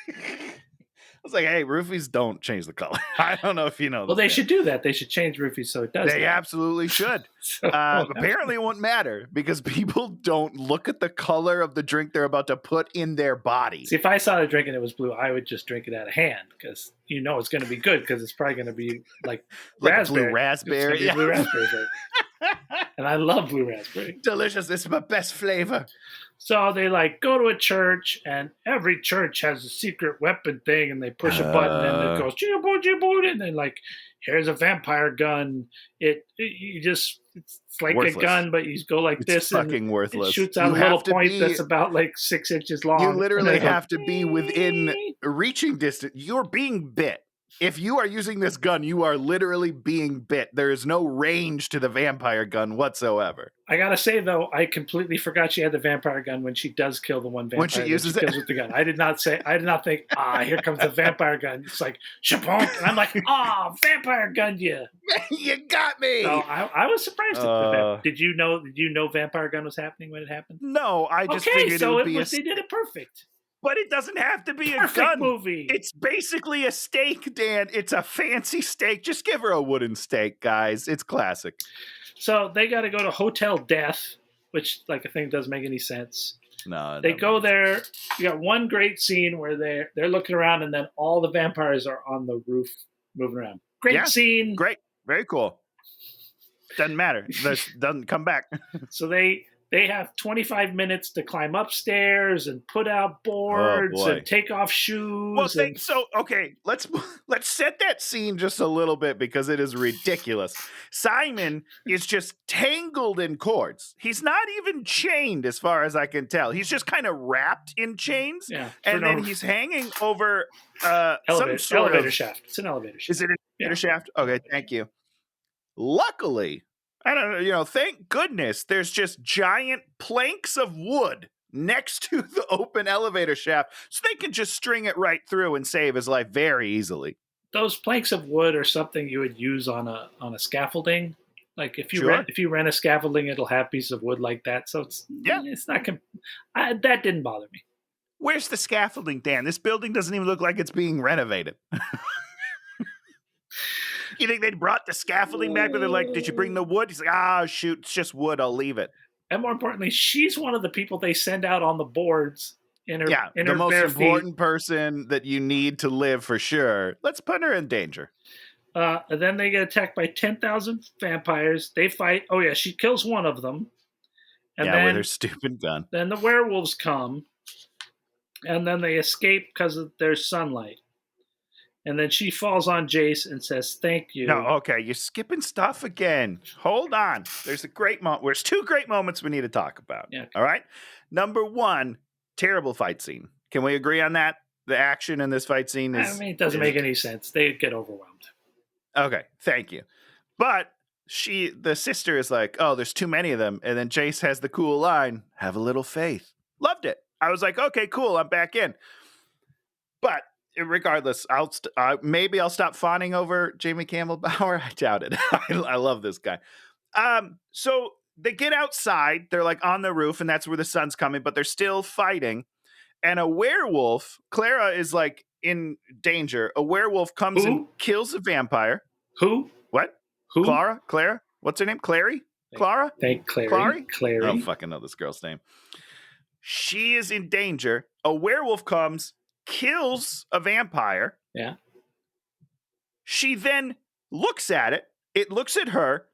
Speaker 2: I was like, hey, roofies don't change the color. I don't know if you know.
Speaker 1: Well, they should do that. They should change roofies so it does.
Speaker 2: They absolutely should. Apparently it won't matter because people don't look at the color of the drink they're about to put in their body.
Speaker 1: See, if I saw the drink and it was blue, I would just drink it out of hand because you know it's going to be good because it's probably going to be like raspberry.
Speaker 2: Blue raspberry. Yeah.
Speaker 1: Blue raspberry. And I love blue raspberry.
Speaker 2: Delicious. It's my best flavor.
Speaker 1: So they like go to a church, and every church has a secret weapon thing, and they push a button, and it goes jiboo, and then like here's a vampire gun. It's like
Speaker 2: worthless.
Speaker 1: a gun, but you go like this,
Speaker 2: fucking
Speaker 1: and
Speaker 2: worthless.
Speaker 1: It shoots out a little point that's about like 6 inches long.
Speaker 2: You literally have to be within reaching distance. You're being bit. If you are using this gun, you are literally being bit. There is no range to the vampire gun whatsoever.
Speaker 1: I gotta say though, I completely forgot she had the vampire gun when she does kill the one vampire.
Speaker 2: When she uses it,
Speaker 1: kills with the gun. I did not think, here comes the vampire gun. It's like shabonk, and I'm like, vampire gun you.
Speaker 2: You got me.
Speaker 1: So I was surprised. Did you know vampire gun was happening when it happened?
Speaker 2: No, I just figured it would be
Speaker 1: they did it perfect.
Speaker 2: But it doesn't have to be
Speaker 1: perfect
Speaker 2: a gun
Speaker 1: movie.
Speaker 2: It's basically a steak, Dan. It's a fancy steak. Just give her a wooden steak, guys. It's classic.
Speaker 1: So they got to go to Hotel Death, which like I think doesn't make any sense.
Speaker 2: No,
Speaker 1: they go there. You got one great scene where they're looking around, and then all the vampires are on the roof moving around. Great scene.
Speaker 2: Great, very cool. Doesn't matter. This doesn't come back.
Speaker 1: So they have 25 minutes to climb upstairs and put out boards and take off shoes.
Speaker 2: Well, okay, let's set that scene just a little bit because it is ridiculous. Simon is just tangled in cords. He's not even chained as far as I can tell. He's just kind of wrapped in chains.
Speaker 1: Yeah,
Speaker 2: and then he's hanging over
Speaker 1: elevator shaft. It's an elevator shaft.
Speaker 2: Is it an elevator shaft? Okay, thank you. Luckily, I don't know, thank goodness there's just giant planks of wood next to the open elevator shaft so they can just string it right through and save his life very easily.
Speaker 1: Those planks of wood are something you would use on a scaffolding. Like if you rent a scaffolding, it'll have pieces of wood like that. So it's not that didn't bother me.
Speaker 2: Where's the scaffolding, Dan? This building doesn't even look like it's being renovated. You think they brought the scaffolding back, but they're like, did you bring the wood? He's like, shoot, it's just wood. I'll leave it.
Speaker 1: And more importantly, she's one of the people they send out on the boards in her
Speaker 2: the most important person that you need to live for sure. Let's put her in danger.
Speaker 1: And then they get attacked by 10,000 vampires. They fight. Oh, yeah, she kills one of them. And then,
Speaker 2: with her stupid gun.
Speaker 1: Then the werewolves come, and then they escape because of their sunlight. And then she falls on Jace and says, thank you.
Speaker 2: No, okay, you're skipping stuff again. Hold on. There's a great moment. There's two great moments we need to talk about.
Speaker 1: Yeah, okay.
Speaker 2: All right? Number one, terrible fight scene. Can we agree on that? The action in this fight scene is...
Speaker 1: it doesn't make any sense. They get overwhelmed.
Speaker 2: Okay, thank you. But the sister is like, there's too many of them. And then Jace has the cool line, have a little faith. Loved it. I was like, okay, cool, I'm back in. But... regardless, maybe I'll stop fawning over Jamie Campbell Bower. I doubt it. I love this guy. So they get outside. They're like on the roof, and that's where the sun's coming, but they're still fighting. And a werewolf, Clara is like in danger. A werewolf comes and kills a vampire.
Speaker 1: Who?
Speaker 2: What?
Speaker 1: Who?
Speaker 2: Clara? What's her name? Clary? Clara?
Speaker 1: Clary.
Speaker 2: I don't fucking know this girl's name. She is in danger. A werewolf comes, kills a vampire.
Speaker 1: Yeah.
Speaker 2: She then looks at it. It looks at her.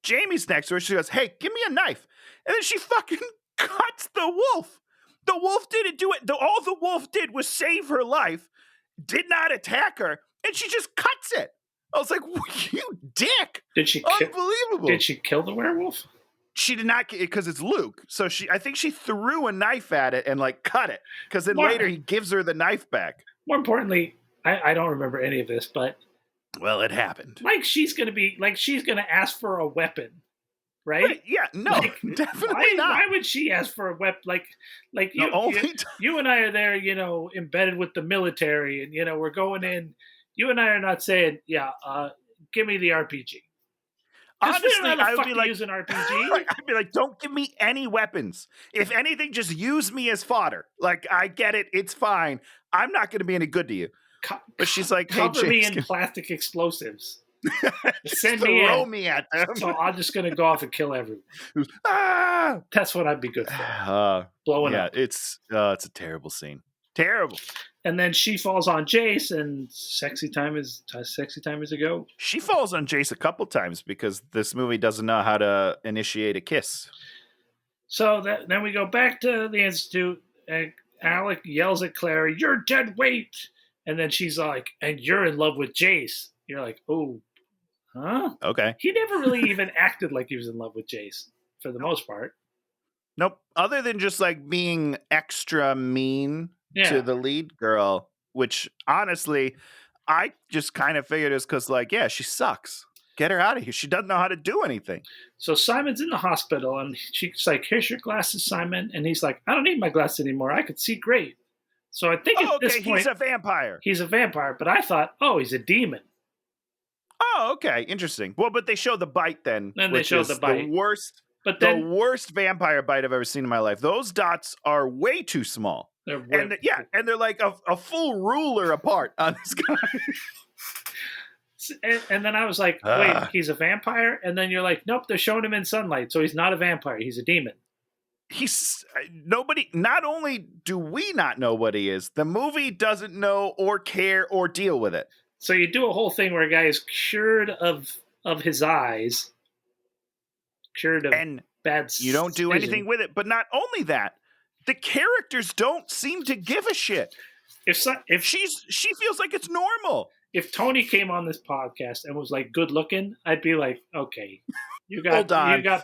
Speaker 2: Jamie's next to her. She goes, hey, give me a knife. And then she fucking cuts the wolf. The wolf didn't do it. All the wolf did was save her life, did not attack her, and she just cuts it. I was like, you dick. Unbelievable.
Speaker 1: Did she kill the werewolf?
Speaker 2: She did not, because it's Luke. So I think she threw a knife at it and like cut it. Because then later he gives her the knife back.
Speaker 1: More importantly, I don't remember any of this, but
Speaker 2: Well, it happened.
Speaker 1: Like she's gonna ask for a weapon, right?
Speaker 2: Yeah, no,
Speaker 1: like,
Speaker 2: definitely not.
Speaker 1: Why would she ask for a weapon? Like you and I are there, embedded with the military, and we're going in. You and I are not saying, give me the RPG.
Speaker 2: Honestly,
Speaker 1: I would be like, use an RPG.
Speaker 2: I'd be like, don't give me any weapons. If anything, just use me as fodder. Like, I get it. It's fine. I'm not going to be any good to you. But she's like, hey,
Speaker 1: cover me in plastic explosives. Send
Speaker 2: throw me at them.
Speaker 1: So I'm just going to go off and kill everyone. That's what I'd be good for. Blowing up.
Speaker 2: It's a terrible scene. Terrible.
Speaker 1: And then she falls on Jace, and sexy time is a go.
Speaker 2: She falls on Jace a couple times because this movie doesn't know how to initiate a kiss.
Speaker 1: So then we go back to the Institute, and Alec yells at Claire, "You're dead weight!" And then she's like, "And you're in love with Jace." You're like, "Oh, huh?"
Speaker 2: Okay.
Speaker 1: He never really even acted like he was in love with Jace, for the most part.
Speaker 2: Nope. Other than just like being extra mean to the lead girl, which honestly, I just kind of figured is because she sucks. Get her out of here. She doesn't know how to do anything.
Speaker 1: So Simon's in the hospital, and she's like, "Here's your glasses, Simon." And he's like, "I don't need my glasses anymore. I could see great." So I think at this point,
Speaker 2: he's a vampire.
Speaker 1: He's a vampire, but I thought, he's a demon.
Speaker 2: Oh, okay, interesting. Well, but they show the bite then.
Speaker 1: Then they show the bite.
Speaker 2: The worst vampire bite I've ever seen in my life. Those dots are way too small. And they're like a full ruler apart on this guy.
Speaker 1: And then I was like, wait, he's a vampire? And then you're like, nope, they're showing him in sunlight, so he's not a vampire. He's a demon.
Speaker 2: Not only do we not know what he is, the movie doesn't know or care or deal with it.
Speaker 1: So you do a whole thing where a guy is cured of his eyes, cured of bad.
Speaker 2: You don't do anything with it. But not only that, the characters don't seem to give a shit. If she feels like it's normal.
Speaker 1: If Tony came on this podcast and was like good looking, I'd be like, okay, you got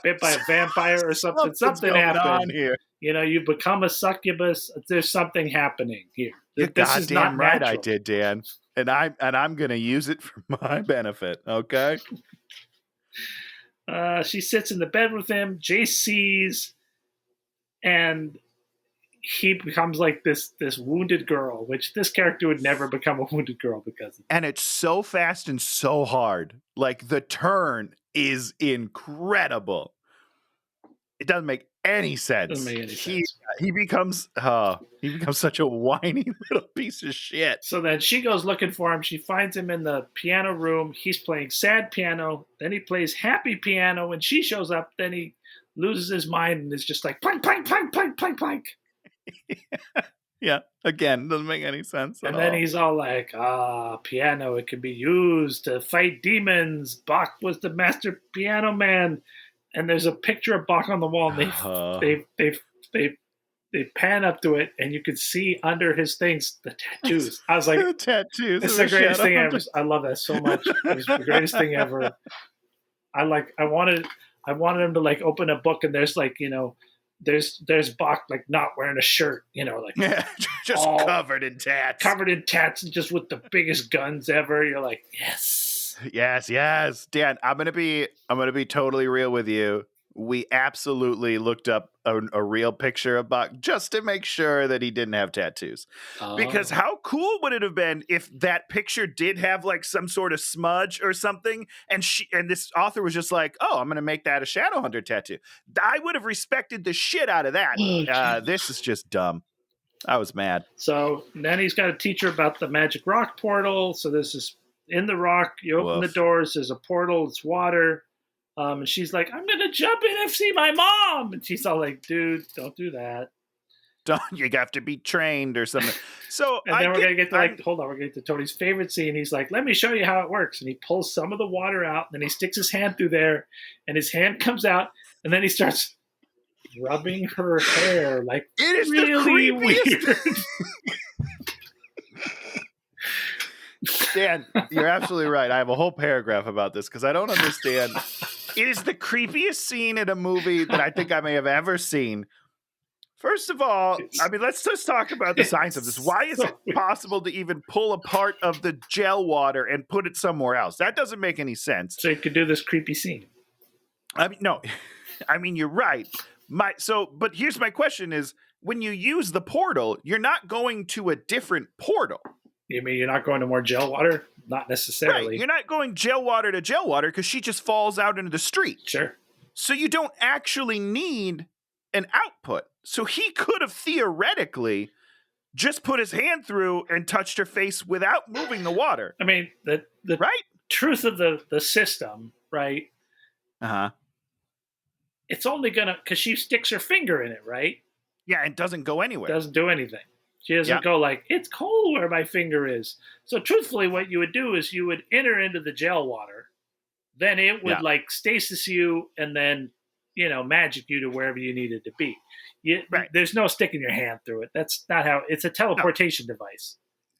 Speaker 1: bit by a vampire or something. Something happened
Speaker 2: here.
Speaker 1: You become a succubus. There's something happening here.
Speaker 2: You're goddamn right, I did, Dan. And I'm gonna use it for my benefit. Okay.
Speaker 1: She sits in the bed with him. Jace sees, and he becomes like this wounded girl, which this character would never become a wounded girl because of.
Speaker 2: And it's so fast and so hard. Like the turn is incredible. It doesn't make any sense. He becomes such a whiny little piece of shit.
Speaker 1: So then she goes looking for him. She finds him in the piano room. He's playing sad piano. Then he plays happy piano. When she shows up, then he loses his mind and is just like plank, plank, plank, plank, plank, plank.
Speaker 2: Yeah, again, doesn't make any sense.
Speaker 1: And then he's all like, piano, it can be used to fight demons. Bach was the master piano man. And there's a picture of Bach on the wall. And they pan up to it, and you can see under his things the tattoos. I was like,
Speaker 2: the tattoos.
Speaker 1: It's the greatest thing ever. I love that so much. It was the greatest thing ever. I wanted him to like open a book, and there's like, there's Bach like not wearing a shirt,
Speaker 2: just covered in tats,
Speaker 1: and just with the biggest guns ever. You're like, yes.
Speaker 2: Dan, I'm gonna be totally real with you. We absolutely looked up a real picture of Bach just to make sure that he didn't have tattoos. Because how cool would it have been if that picture did have like some sort of smudge or something, and this author was just like, "Oh, I'm going to make that a Shadowhunter tattoo." I would have respected the shit out of that. This is just dumb. I was mad.
Speaker 1: So then he's got to teach her about the magic rock portal. So this is in the rock. You open the doors. There's a portal. It's water. And she's like, "I'm going to jump in and see my mom." And she's all like, "Dude, don't do that.
Speaker 2: You have to be trained or something." So
Speaker 1: and then we're going to get to we're going to get to Tony's favorite scene. He's like, "Let me show you how it works." And he pulls some of the water out, and then he sticks his hand through there, and his hand comes out, and then he starts rubbing her hair like
Speaker 2: it is
Speaker 1: really weird.
Speaker 2: Dan, you're absolutely right. I have a whole paragraph about this because I don't understand. It is the creepiest scene in a movie that I think I may have ever seen. First of all, I mean, let's just talk about the science of this. Why is it possible to even pull a part of the gel water and put it somewhere else? That doesn't make any sense.
Speaker 1: So you could do this creepy scene.
Speaker 2: I mean, no. I mean, you're right. But here's my question is, when you use the portal, you're not going to a different portal.
Speaker 1: You mean you're not going to more gel water? Not necessarily.
Speaker 2: Right. You're not going gel water to gel water because she just falls out into the street.
Speaker 1: Sure.
Speaker 2: So you don't actually need an output. So he could have theoretically just put his hand through and touched her face without moving the water.
Speaker 1: I mean, the
Speaker 2: right?
Speaker 1: truth of the system, right?
Speaker 2: Uh-huh.
Speaker 1: It's only gonna, because she sticks her finger in it, right?
Speaker 2: Yeah, it doesn't go anywhere.
Speaker 1: Doesn't do anything. She doesn't go like, it's cold where my finger is. So truthfully, what you would do is you would enter into the gel water. Then it would like stasis you and then, magic you to wherever you needed to be. There's no sticking your hand through it. That's not how, it's a teleportation device.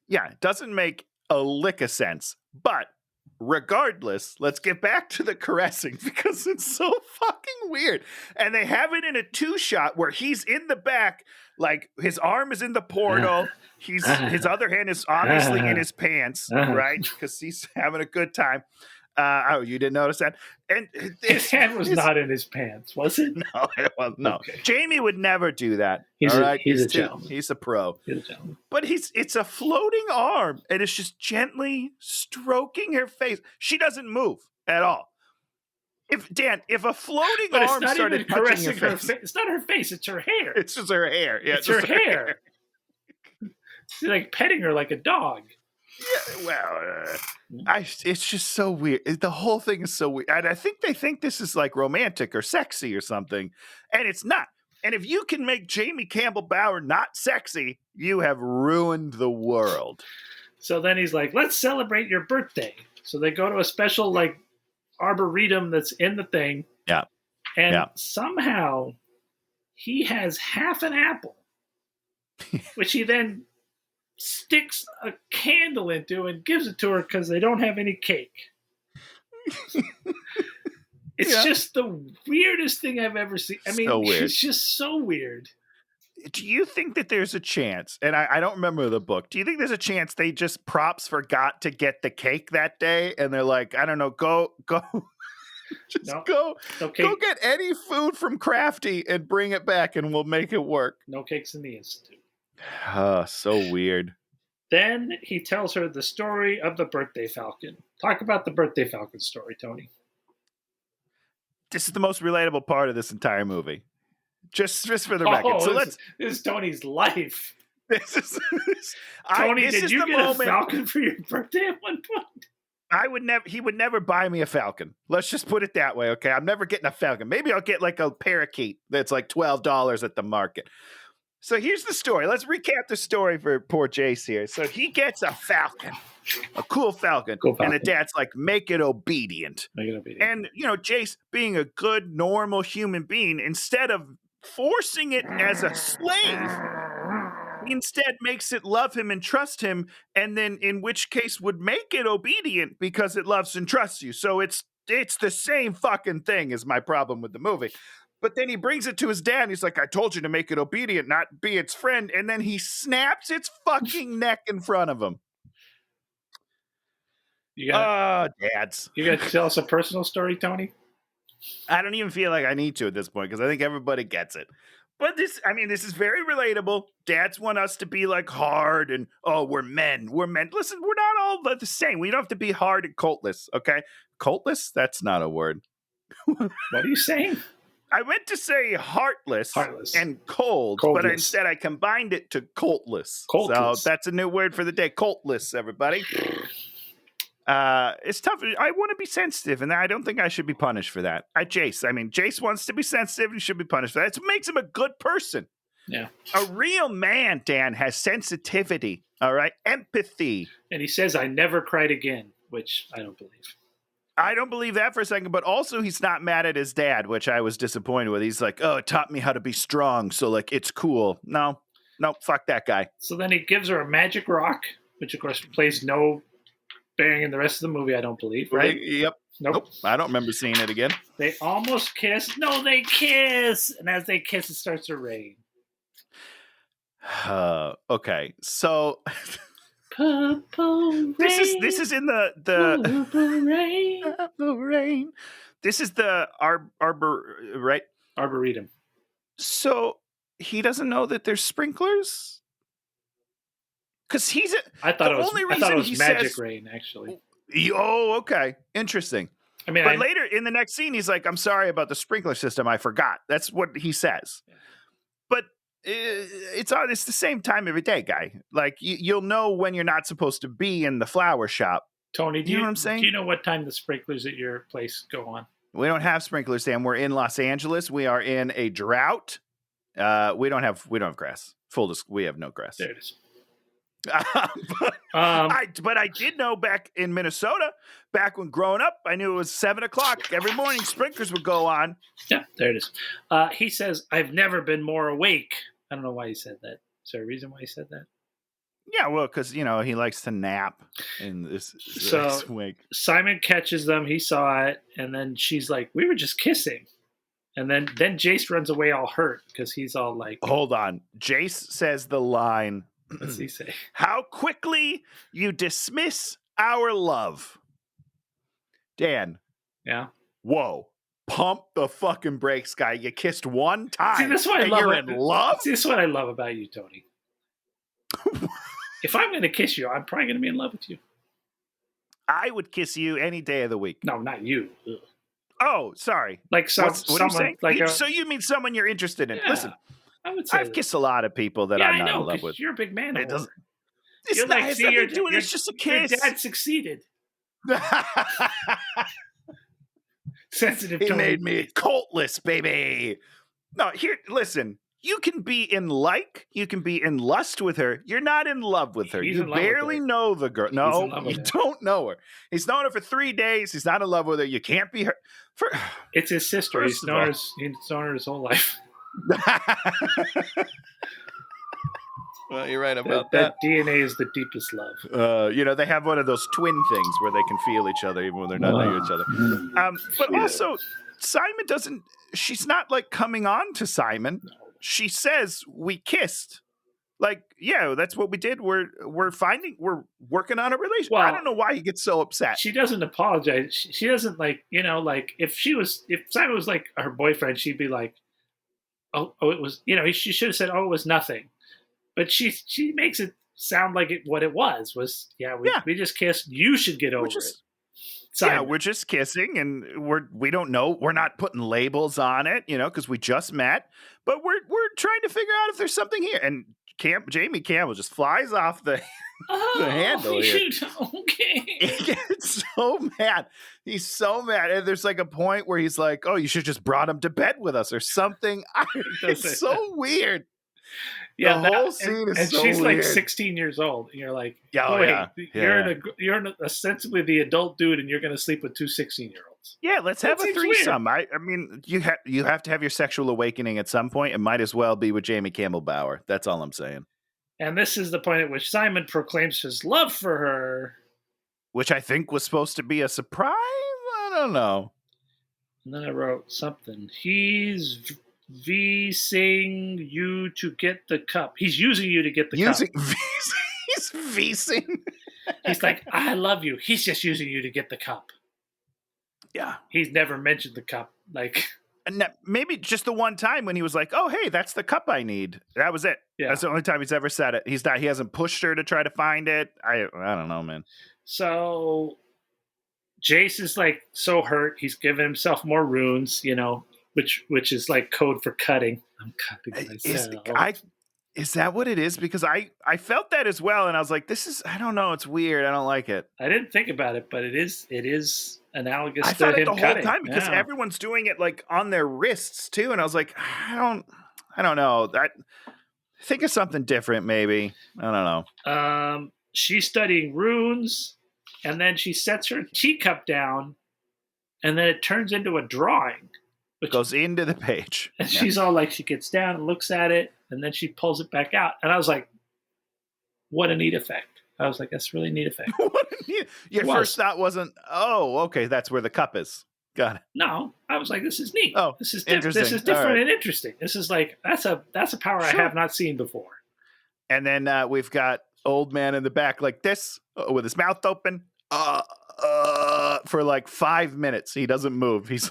Speaker 2: Yeah, it doesn't make a lick of sense. But regardless, let's get back to the caressing because it's so fucking weird. And they have it in a 2-shot where he's in the back, like his arm is in the portal. His other hand is obviously in his pants, right? Because he's having a good time. You didn't notice that? And
Speaker 1: his hand was not in his pants, was it?
Speaker 2: No, it was no. Okay. Jamie would never do that.
Speaker 1: He's a
Speaker 2: gentleman.
Speaker 1: He's
Speaker 2: a pro.
Speaker 1: He's a gentleman.
Speaker 2: But it's a floating arm, and it's just gently stroking her face. She doesn't move at all. If a floating arm started touching her face,
Speaker 1: it's not her face. It's her hair.
Speaker 2: It's just her hair. Yeah,
Speaker 1: it's her hair. She's like petting her like a dog.
Speaker 2: Yeah, well, it's just so weird. The whole thing is so weird. And I think they think this is like romantic or sexy or something. And it's not. And if you can make Jamie Campbell Bower not sexy, you have ruined the world.
Speaker 1: So then he's like, let's celebrate your birthday. So they go to a special like arboretum that's in the thing.
Speaker 2: Yeah.
Speaker 1: And somehow he has half an apple, which he then sticks a candle into and gives it to her because they don't have any cake. It's just the weirdest thing I've ever seen. I mean, it's just so weird.
Speaker 2: Do you think that there's a chance, and I don't remember the book, do you think there's a chance they just props forgot to get the cake that day and they're like, I don't know, go just go get any food from Crafty and bring it back and we'll make it work.
Speaker 1: No cakes in the Institute.
Speaker 2: So weird.
Speaker 1: Then he tells her the story of the birthday falcon. Talk about the birthday falcon story, Tony.
Speaker 2: This is the most relatable part of this entire movie. Just for the record. So
Speaker 1: this is Tony's life.
Speaker 2: Tony,
Speaker 1: did you get a falcon for your birthday at one point?
Speaker 2: He would never buy me a falcon. Let's just put it that way, okay? I'm never getting a falcon. Maybe I'll get like a parakeet that's like $12 at the market. So here's the story. Let's recap the story for poor Jace here. So he gets a falcon, a cool falcon. And the dad's like, make it obedient. And, Jace, being a good, normal human being, instead of forcing it as a slave, he instead makes it love him and trust him, and then in which case would make it obedient because it loves and trusts you. So it's the same fucking thing is my problem with the movie. But then he brings it to his dad, and he's like, I told you to make it obedient, not be its friend. And then he snaps its fucking neck in front of him. Dads.
Speaker 1: You got to tell us a personal story, Tony?
Speaker 2: I don't even feel like I need to at this point, because I think everybody gets it. But this is very relatable. Dads want us to be like hard and, we're men. We're men. Listen, we're not all the same. We don't have to be hard and cultless, okay? Cultless? That's not a word.
Speaker 1: What are you saying?
Speaker 2: I meant to say heartless. And cold, but instead I combined it to coltless. So that's a new word for the day. Coltless, everybody. It's tough. I want to be sensitive, and I don't think I should be punished for that. Jace wants to be sensitive and should be punished for that. It's what makes him a good person.
Speaker 1: Yeah.
Speaker 2: A real man, Dan, has sensitivity, all right? Empathy.
Speaker 1: And he says, I never cried again, which I don't believe.
Speaker 2: I don't believe that for a second, but also he's not mad at his dad, which I was disappointed with. He's like, it taught me how to be strong, so, like, it's cool. No, fuck that guy.
Speaker 1: So then he gives her a magic rock, which, of course, plays no bearing in the rest of the movie, I don't believe, right?
Speaker 2: Yep. Nope. I don't remember seeing it again.
Speaker 1: They almost kiss. No, they kiss! And as they kiss, it starts to rain.
Speaker 2: Okay, so
Speaker 1: Purple
Speaker 2: this
Speaker 1: rain,
Speaker 2: is in the
Speaker 1: purple rain.
Speaker 2: Purple rain. This is the arbor, right?
Speaker 1: Arboretum.
Speaker 2: So he doesn't know that there's sprinklers because he's
Speaker 1: I thought
Speaker 2: the only reason he
Speaker 1: magic
Speaker 2: says
Speaker 1: rain, actually.
Speaker 2: Oh, okay, interesting.
Speaker 1: I mean,
Speaker 2: but later in the next scene, he's like, "I'm sorry about the sprinkler system. I forgot." That's what he says.
Speaker 1: Yeah.
Speaker 2: But it's the same time every day, guy. Like you'll know when you're not supposed to be in the flower shop.
Speaker 1: Tony,
Speaker 2: you know what I'm saying?
Speaker 1: Do you know what time the sprinklers at your place go on?
Speaker 2: We don't have sprinklers, Sam. We're in Los Angeles. We are in a drought. We don't have grass. We have no grass.
Speaker 1: There it is.
Speaker 2: but I did know back in Minnesota, back when growing up, I knew it was 7:00 every morning. Sprinklers would go on.
Speaker 1: Yeah, there it is. He says, "I've never been more awake." I don't know why he said that. Is there a reason why he said that?
Speaker 2: Yeah, well, because he likes to nap in this wake.
Speaker 1: Simon catches them. He saw it, and then she's like, "We were just kissing." And then Jace runs away all hurt because he's all like,
Speaker 2: "Hold on." Jace says the line.
Speaker 1: What's he say?
Speaker 2: "How quickly you dismiss our love." Dan.
Speaker 1: Yeah.
Speaker 2: Whoa. Pump the fucking brakes, guy. You kissed one time.
Speaker 1: See, that's why
Speaker 2: you're in love?
Speaker 1: See, this is what I love about you, Tony. If I'm going to kiss you, I'm probably going to be in love with you.
Speaker 2: I would kiss you any day of the week.
Speaker 1: No, not you. Ugh.
Speaker 2: Oh, sorry.
Speaker 1: Like someone, like
Speaker 2: so you mean someone you're interested in?
Speaker 1: Yeah,
Speaker 2: Listen,
Speaker 1: I would say
Speaker 2: I've kissed a lot of people that I'm not in love with.
Speaker 1: You're a big man.
Speaker 2: It's
Speaker 1: you're
Speaker 2: not,
Speaker 1: like,
Speaker 2: it's just a kiss.
Speaker 1: Your dad succeeded. Sensitive.
Speaker 2: He made me coltless, baby. No, here, listen. You can be in lust with her. You're not in love with her. You barely know the girl. No, you don't know her. He's known her for 3 days. He's not in love with her. You can't be her.
Speaker 1: It's his sister. He's known her his whole life.
Speaker 2: Well, you're right about
Speaker 1: that. DNA is the deepest love.
Speaker 2: They have one of those twin things where they can feel each other even when they're not near each other. But also, Simon doesn't. She's not like coming on to Simon. No. She says we kissed. Like, yeah, that's what we did. We're working on a relationship. Well, I don't know why he gets so upset.
Speaker 1: She doesn't apologize. She doesn't like if Simon was like her boyfriend, she'd be like, oh, it was, she should have said, oh, it was nothing. But she makes it sound like what it was, we just kissed. You should get over it. Simon.
Speaker 2: Yeah, we're just kissing, and we don't know. We're not putting labels on it, because we just met. But we're trying to figure out if there's something here. And Jamie Campbell just flies off the handle here.
Speaker 1: Okay.
Speaker 2: He gets so mad. He's so mad. And there's like a point where he's like, "Oh, you should just brought him to bed with us or something." It's so weird.
Speaker 1: Yeah,
Speaker 2: the whole scene is
Speaker 1: and
Speaker 2: so
Speaker 1: she's
Speaker 2: weird.
Speaker 1: like 16 years old, and you're like,
Speaker 2: you're
Speaker 1: ostensibly the adult dude, and you're going to sleep with 2 16-year-olds.
Speaker 2: Yeah, let's have a threesome. I mean, you have to have your sexual awakening at some point. It might as well be with Jamie Campbell Bower. That's all I'm saying.
Speaker 1: And this is the point at which Simon proclaims his love for her,
Speaker 2: which I think was supposed to be a surprise. I don't know.
Speaker 1: And then I wrote something. He's VCing you to get the cup. He's using you to get the cup.
Speaker 2: He's VCing.
Speaker 1: He's like, I love you. He's just using you to get the cup.
Speaker 2: Yeah.
Speaker 1: He's never mentioned the cup. Like,
Speaker 2: and maybe just the one time when he was like, oh, hey, that's the cup I need. That was it. Yeah. That's the only time he's ever said it. He hasn't pushed her to try to find it. I don't know, man.
Speaker 1: So Jace is like so hurt. He's giving himself more runes, which is like code for cutting. I'm cutting myself.
Speaker 2: Is that what it is? Because I felt that as well, and I was like, I don't know, it's weird. I don't like it.
Speaker 1: I didn't think about it, but it is analogous
Speaker 2: to him cutting. I thought it the whole time because everyone's doing it like on their wrists too, and I was like, I don't know. Think of something different, maybe. I don't
Speaker 1: know. She's studying runes, and then she sets her teacup down, and then it turns into a drawing.
Speaker 2: Which goes into the page.
Speaker 1: And she's all like, she gets down and looks at it, and then she pulls it back out. And I was like, what a neat effect. I was like, that's a really neat effect.
Speaker 2: Your first thought wasn't, oh, okay, that's where the cup is. Got it.
Speaker 1: No, I was like, this is neat.
Speaker 2: Oh,
Speaker 1: this is different and interesting. This is like, that's a power I have not seen before.
Speaker 2: And then we've got old man in the back like this with his mouth open for like 5 minutes. He doesn't move. He's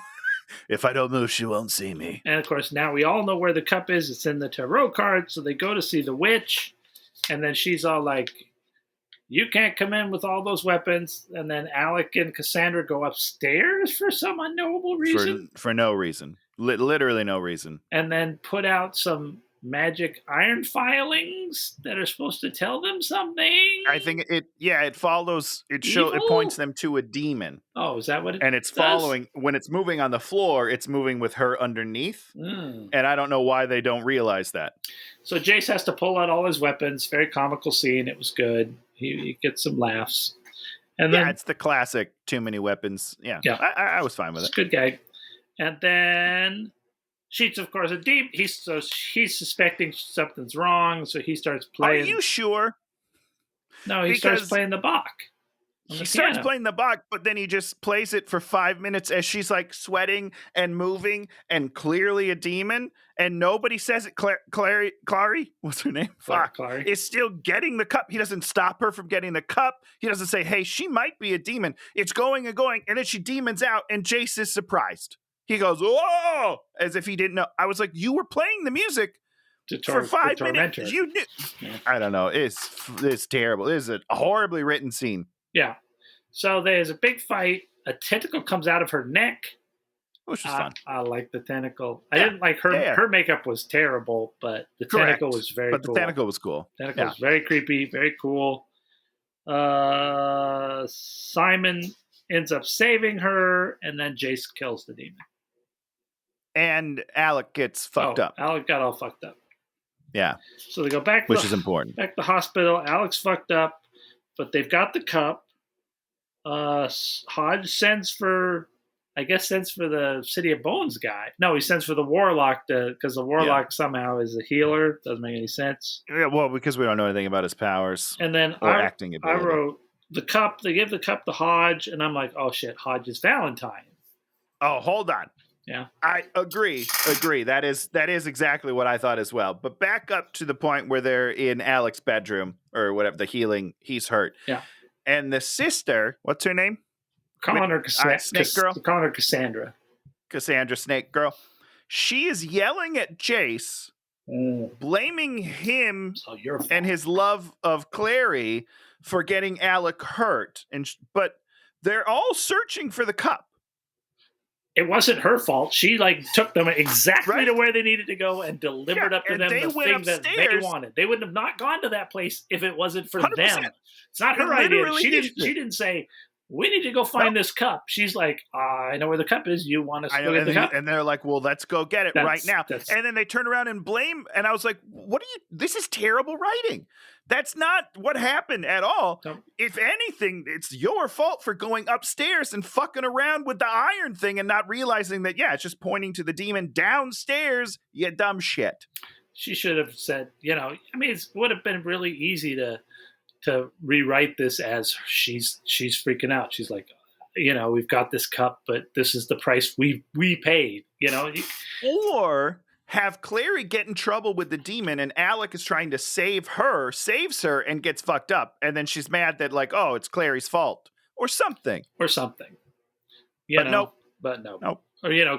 Speaker 2: if I don't move, she won't see me.
Speaker 1: And of course, now we all know where the cup is. It's in the tarot card. So they go to see the witch. And then she's all like, you can't come in with all those weapons. And then Alec and Cassandra go upstairs for some unknowable reason.
Speaker 2: For no reason. Literally no reason.
Speaker 1: And then put out some magic iron filings that are supposed to tell them something.
Speaker 2: I think it follows, it points them to a demon.
Speaker 1: Oh, is that what it
Speaker 2: And it's
Speaker 1: does?
Speaker 2: following, when it's moving on the floor, it's moving with her underneath. And I don't know why they don't realize that.
Speaker 1: So Jace has to pull out all his weapons. Very comical scene. It was good. He gets some laughs. And then
Speaker 2: it's the classic too many weapons. Yeah. I was fine with it.
Speaker 1: Good gag. And then Sheets, of course, a deep. He's suspecting something's wrong, so he starts playing.
Speaker 2: Are you sure?
Speaker 1: No, he starts playing the Bach.
Speaker 2: He starts playing the Bach, but then he just plays it for 5 minutes as she's like sweating and moving and clearly a demon, and nobody says it. Clary, what's her name?
Speaker 1: Clary
Speaker 2: is still getting the cup. He doesn't stop her from getting the cup. He doesn't say, "Hey, she might be a demon." It's going and going, and then she demons out, and Jace is surprised. He goes, "Whoa!" as if he didn't know. I was like, "You were playing the music for 5 minutes. You knew." Yeah. I don't know. It's terrible. It's a horribly written scene.
Speaker 1: Yeah. So there's a big fight. A tentacle comes out of her neck.
Speaker 2: Which was fun.
Speaker 1: I like the tentacle. I didn't like her. Yeah. Her makeup was terrible, but the tentacle was very cool.
Speaker 2: But the tentacle was cool.
Speaker 1: Tentacle was very creepy, very cool. Simon ends up saving her, and then Jace kills the demon.
Speaker 2: And Alec gets fucked up.
Speaker 1: Alec got all fucked up.
Speaker 2: Yeah.
Speaker 1: So they go back
Speaker 2: which is important.
Speaker 1: Back to the hospital. Alec's fucked up, but they've got the cup. Hodge sends for the City of Bones guy. No, he sends for the Warlock because the Warlock somehow is a healer. Doesn't make any sense.
Speaker 2: Yeah, well, because we don't know anything about his powers.
Speaker 1: And then
Speaker 2: acting ability.
Speaker 1: I wrote the cup. They give the cup to Hodge, and I'm like, oh shit, Hodge is Valentine.
Speaker 2: Oh, hold on.
Speaker 1: Yeah.
Speaker 2: I agree. That is exactly what I thought as well. But back up to the point where they're in Alec's bedroom or whatever, the healing, he's hurt.
Speaker 1: Yeah.
Speaker 2: And the sister, what's her name?
Speaker 1: Snake Girl? Calling her Cassandra.
Speaker 2: Cassandra, Snake Girl. She is yelling at Jace, blaming him and his love of Clary for getting Alec hurt. But they're all searching for the cup.
Speaker 1: It wasn't her fault. She took them exactly to where they needed to go and delivered up to them the thing that they wanted. They would have not gone to that place if it wasn't for 100%. Them. It's not her idea. She didn't say, we need to go find this cup. She's like, I know where the cup is. You want us to go get the cup?
Speaker 2: And they're like, well, let's go get it right now. And then they turn around and blame. And I was like, this is terrible writing. That's not what happened at all. No. If anything, it's your fault for going upstairs and fucking around with the iron thing and not realizing that, it's just pointing to the demon downstairs, you dumb shit.
Speaker 1: She should have said, it would have been really easy to rewrite this as she's freaking out. She's like, we've got this cup, but this is the price we paid,
Speaker 2: Or have Clary get in trouble with the demon and Alec is trying to saves her and gets fucked up. And then she's mad that it's Clary's fault or something.
Speaker 1: Nope. Or,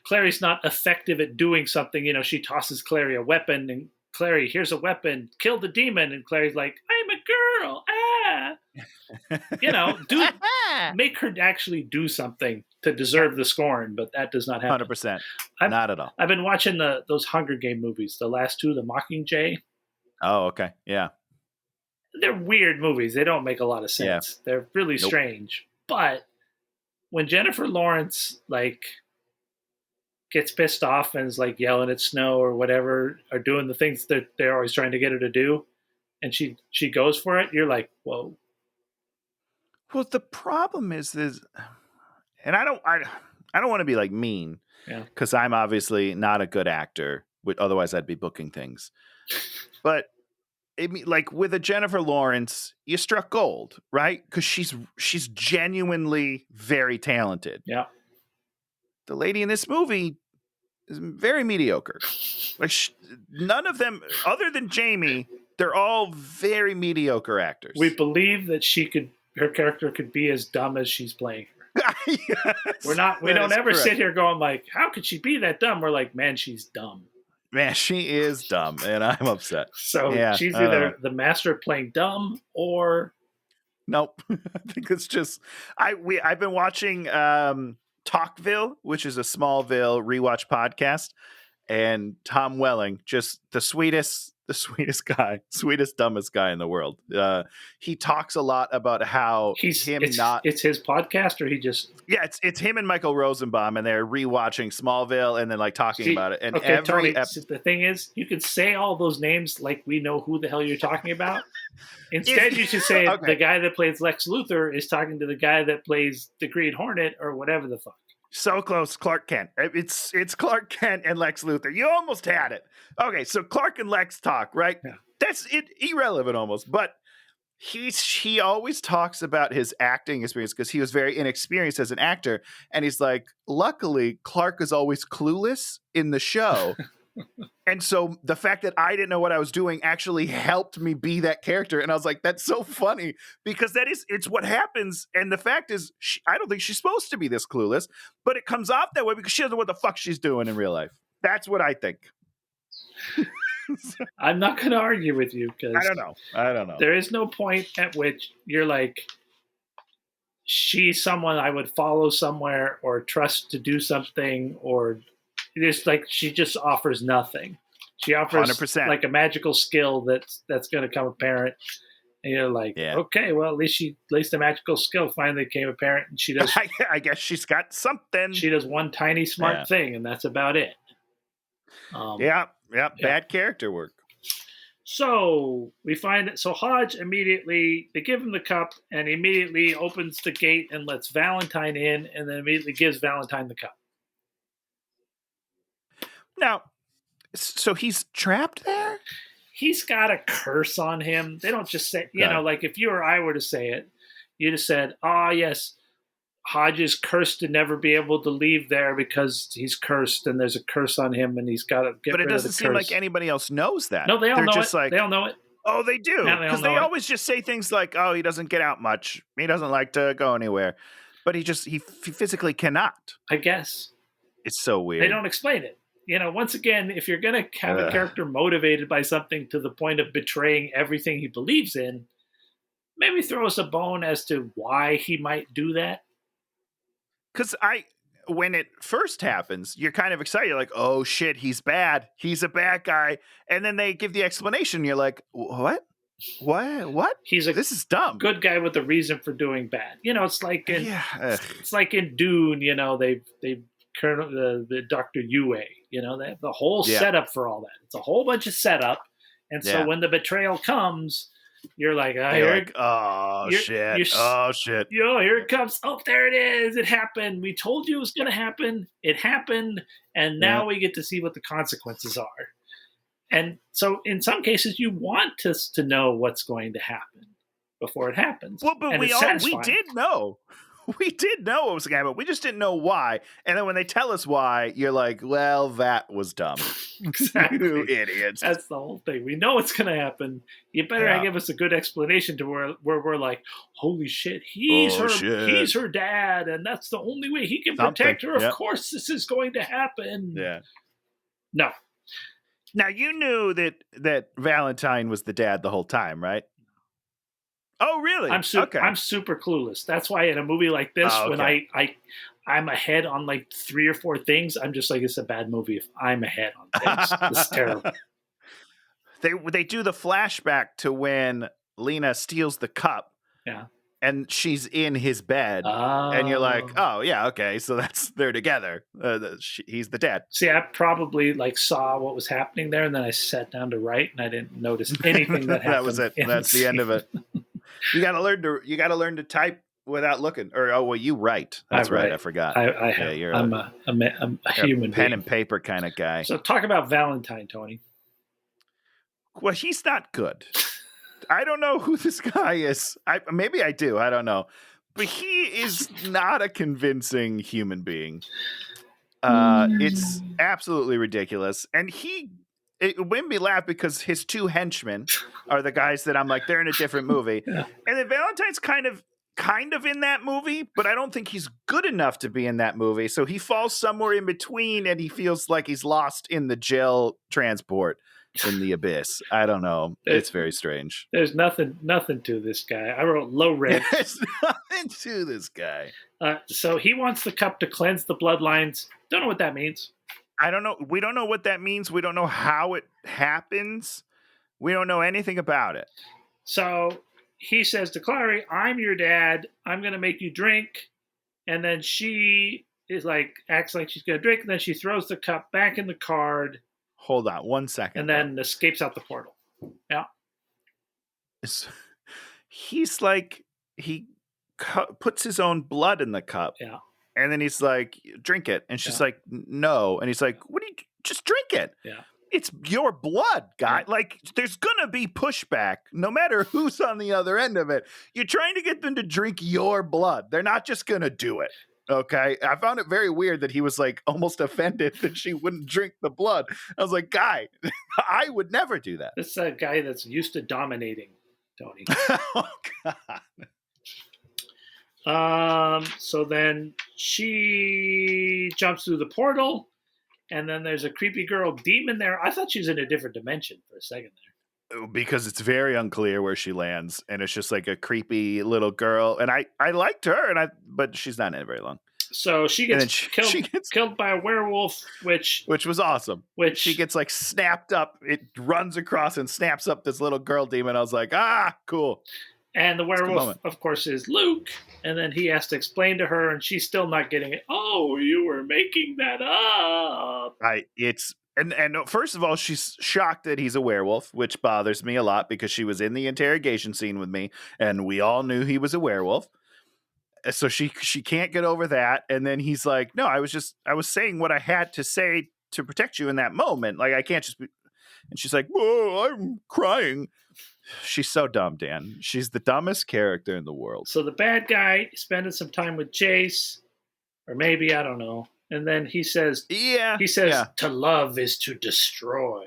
Speaker 1: Clary's not effective at doing something. She tosses Clary a weapon and Clary, here's a weapon, kill the demon. And Clary's like, I'm a girl. Make her actually do something to deserve the scorn, but that does not happen.
Speaker 2: 100%. Not at all.
Speaker 1: I've been watching those Hunger Game movies, the last two, The Mockingjay.
Speaker 2: Oh, okay. Yeah.
Speaker 1: They're weird movies. They don't make a lot of sense. Yeah. They're really strange. But when Jennifer Lawrence, gets pissed off and is yelling at Snow or whatever, or doing the things that they're always trying to get her to do, and she goes for it, you're like, whoa.
Speaker 2: Well, the problem is, and I don't want to be mean, because I'm obviously not a good actor. Otherwise, I'd be booking things. But with a Jennifer Lawrence, you struck gold, right? Because she's genuinely very talented.
Speaker 1: Yeah.
Speaker 2: The lady in this movie is very mediocre. None of them, other than Jamie, They're all very mediocre actors.
Speaker 1: We believe that her character could be as dumb as she's playing her.
Speaker 2: Yes,
Speaker 1: We don't ever
Speaker 2: correct.
Speaker 1: sit here going like, how could she be that dumb? We're like, man, she's dumb.
Speaker 2: Man, she is dumb, and I'm upset.
Speaker 1: So
Speaker 2: Yeah,
Speaker 1: she's either the master of playing dumb or...
Speaker 2: Nope. I think it's just... I've been watching Talkville, which is a Smallville rewatch podcast, and Tom Welling, just the sweetest guy, dumbest guy in the world. He talks a lot about how
Speaker 1: it's his podcast, or he just...
Speaker 2: Yeah, it's him and Michael Rosenbaum, and they're rewatching Smallville and then like talking about it. And
Speaker 1: okay, Tony, the thing is, you can say all those names like we know who the hell you're talking about. Instead, you should say the guy that plays Lex Luthor is talking to the guy that plays the Green Hornet or whatever the fuck.
Speaker 2: So close, Clark Kent. It's Clark Kent and Lex Luthor. You almost had it. Okay, so Clark and Lex talk, right?
Speaker 1: Yeah.
Speaker 2: That's it, irrelevant almost. But he always talks about his acting experience because he was very inexperienced as an actor. And he's like, luckily, Clark is always clueless in the show. And so the fact that I didn't know what I was doing actually helped me be that character. And I was like, that's so funny because it's what happens. And the fact is, I don't think she's supposed to be this clueless, but it comes off that way because she doesn't know what the fuck she's doing in real life. That's what I think.
Speaker 1: I'm not going to argue with you because
Speaker 2: I don't know.
Speaker 1: There is no point at which you're like, she's someone I would follow somewhere or trust to do something, or it's like she just offers nothing. She offers
Speaker 2: 100%.
Speaker 1: like a magical skill that's going to come apparent, and you're like, okay, well at least the magical skill finally became apparent, and she does.
Speaker 2: I guess she's got something.
Speaker 1: She does one tiny smart thing, and that's about it.
Speaker 2: Bad character work.
Speaker 1: So we find it. So Hodge immediately, they give him the cup, and he immediately opens the gate and lets Valentine in, and then immediately gives Valentine the cup.
Speaker 2: Now, so he's trapped there?
Speaker 1: He's got a curse on him. They don't just say, like if you or I were to say it, you'd have said, yes, Hodge is cursed to never be able to leave there because he's cursed and there's a curse on him and he's got to get rid of the curse. But it doesn't
Speaker 2: seem like anybody else knows that.
Speaker 1: No, they all know
Speaker 2: just
Speaker 1: it.
Speaker 2: Like,
Speaker 1: they all know it.
Speaker 2: Oh, they do. Because they always just say things like, he doesn't get out much. He doesn't like to go anywhere. But he physically cannot.
Speaker 1: I guess.
Speaker 2: It's so weird.
Speaker 1: They don't explain it. Once again, if you're going to have a character motivated by something to the point of betraying everything he believes in, maybe throw us a bone as to why he might do that.
Speaker 2: Because when it first happens, you're kind of excited. You're like, oh shit, he's bad. He's a bad guy. And then they give the explanation. You're like, what? What? This is dumb.
Speaker 1: Good guy with a reason for doing bad. It's like in Dune. They Colonel the Dr. Yue. They have the whole setup for all that. It's a whole bunch of setup. And so when the betrayal comes, you're like, shit. Oh,
Speaker 2: shit.
Speaker 1: Here it comes. Oh, there it is. It happened. We told you it was going to happen. It happened. And now we get to see what the consequences are. And so in some cases, you want us to know what's going to happen before it happens.
Speaker 2: Well, but we did know. We did know what was going to happen. We just didn't know why. And then when they tell us why, you're like, well, that was dumb.
Speaker 1: Exactly.
Speaker 2: You idiots.
Speaker 1: That's the whole thing. We know it's going to happen. You better give us a good explanation to where we're like, holy shit, he's her dad, and that's the only way he can protect her. Of course this is going to happen.
Speaker 2: Yeah.
Speaker 1: No.
Speaker 2: Now, you knew that Valentine was the dad the whole time, right? Oh, really?
Speaker 1: I'm super clueless. That's why in a movie like this, when I'm ahead on like 3 or 4 things, I'm just like, it's a bad movie if I'm ahead on things. It's terrible.
Speaker 2: They do the flashback to when Lena steals the cup.
Speaker 1: Yeah.
Speaker 2: And she's in his bed. And you're like, oh, yeah, okay. So they're together. He's the dad.
Speaker 1: See, I probably saw what was happening there, and then I sat down to write, and I didn't notice anything that happened.
Speaker 2: That was it. That's the end of it. You got to learn to type without looking. Or you write. That's right. I forgot.
Speaker 1: I'm a human
Speaker 2: pen
Speaker 1: being.
Speaker 2: and paper kind of guy.
Speaker 1: So talk about Valentine, Tony.
Speaker 2: Well, he's not good. I don't know who this guy is. Maybe I do. I don't know. But he is not a convincing human being. It's absolutely ridiculous. And he it made me laugh because his two henchmen are the guys that I'm like, they're in a different movie.
Speaker 1: Yeah.
Speaker 2: And then Valentine's kind of in that movie, but I don't think he's good enough to be in that movie. So he falls somewhere in between and he feels like he's lost in the jail transport in the abyss. I don't know. It's very strange.
Speaker 1: There's nothing to this guy. I wrote low rent.
Speaker 2: There's nothing to this guy.
Speaker 1: So he wants the cup to cleanse the bloodlines. Don't know what that means.
Speaker 2: I don't know. We don't know what that means. We don't know how it happens. We don't know anything about it.
Speaker 1: So he says to Clary, I'm your dad. I'm going to make you drink. And then she is like, acts like she's going to drink. And then she throws the cup back in the card.
Speaker 2: Hold on 1 second.
Speaker 1: And then escapes out the portal. Yeah.
Speaker 2: He's like, he puts his own blood in the cup.
Speaker 1: Yeah.
Speaker 2: And then he's like, drink it. And she's like, no. And he's like, what do you, just drink it.
Speaker 1: Yeah.
Speaker 2: It's your blood, guy.
Speaker 1: Yeah.
Speaker 2: Like, there's going to be pushback no matter who's on the other end of it. You're trying to get them to drink your blood. They're not just going to do it. Okay. I found it very weird that he was like almost offended that she wouldn't drink the blood. I was like, guy, I would never do that.
Speaker 1: This is a guy that's used to dominating, Tony.
Speaker 2: Oh, God.
Speaker 1: So then she jumps through the portal, and then there's a creepy girl demon there. I thought she was in a different dimension for a second there.
Speaker 2: Because it's very unclear where she lands, and it's just like a creepy little girl. And I liked her, but she's not in it very long.
Speaker 1: So she gets killed by a werewolf, which
Speaker 2: was awesome.
Speaker 1: Which
Speaker 2: she gets like snapped up. It runs across and snaps up this little girl demon. I was like, cool.
Speaker 1: And the werewolf, of course, is Luke. And then he has to explain to her, and she's still not getting it. Oh, you were making that up.
Speaker 2: And first of all, she's shocked that he's a werewolf, which bothers me a lot because she was in the interrogation scene with me, and we all knew he was a werewolf. So she can't get over that. And then he's like, no, I was saying what I had to say to protect you in that moment. Like, I can't just be. And she's like, whoa, I'm crying. She's so dumb, Dan. She's the dumbest character in the world.
Speaker 1: So the bad guy is spending some time with Jace, or maybe, I don't know. And then he says, to love is to destroy.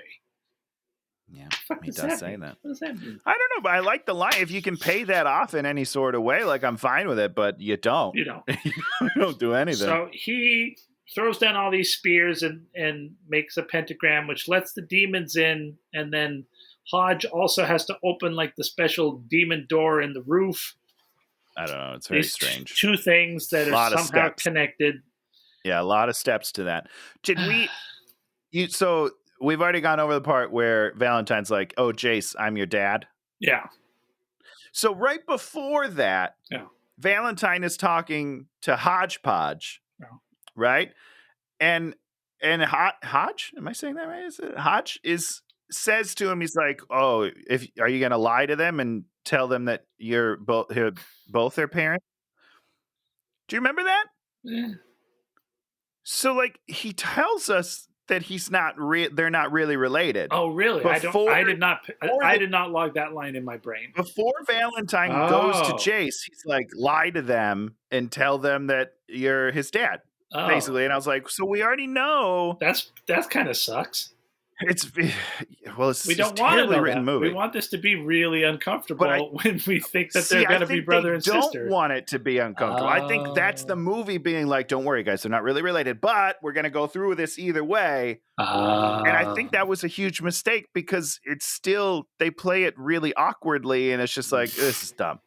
Speaker 2: Yeah, he does say that.
Speaker 1: What does that mean?
Speaker 2: I don't know, but I like the line. If you can pay that off in any sort of way, like, I'm fine with it, but you don't.
Speaker 1: You don't.
Speaker 2: You don't do anything.
Speaker 1: So he throws down all these spears and makes a pentagram, which lets the demons in, and then Hodge also has to open like the special demon door in the roof.
Speaker 2: I don't know. It's very strange.
Speaker 1: Two things that are somehow connected.
Speaker 2: Yeah, a lot of steps to that. Did so we've already gone over the part where Valentine's like, oh, Jace, I'm your dad.
Speaker 1: Yeah. So
Speaker 2: right before that, Valentine is talking to Hodgepodge, right? And Hodge, am I saying that right? Is it Hodge says to him, he's like, oh, are you going to lie to them and tell them that you're both their parents? Do you remember that?
Speaker 1: Yeah.
Speaker 2: So, like, he tells us that they're not really related.
Speaker 1: Oh, really? I did not log that line in my brain.
Speaker 2: Before Valentine goes to Jace, he's like, lie to them and tell them that you're his dad, basically. And I was like, so we already know.
Speaker 1: That's kind of sucks.
Speaker 2: We
Speaker 1: don't want a
Speaker 2: written movie.
Speaker 1: We want this to be really uncomfortable when we think that they're going to be brother and sister.
Speaker 2: Don't want it to be uncomfortable. I think that's the movie being like, don't worry, guys, they're not really related, but we're going to go through with this either way. And I think that was a huge mistake because it's still, they play it really awkwardly, and it's just like, this is dumb.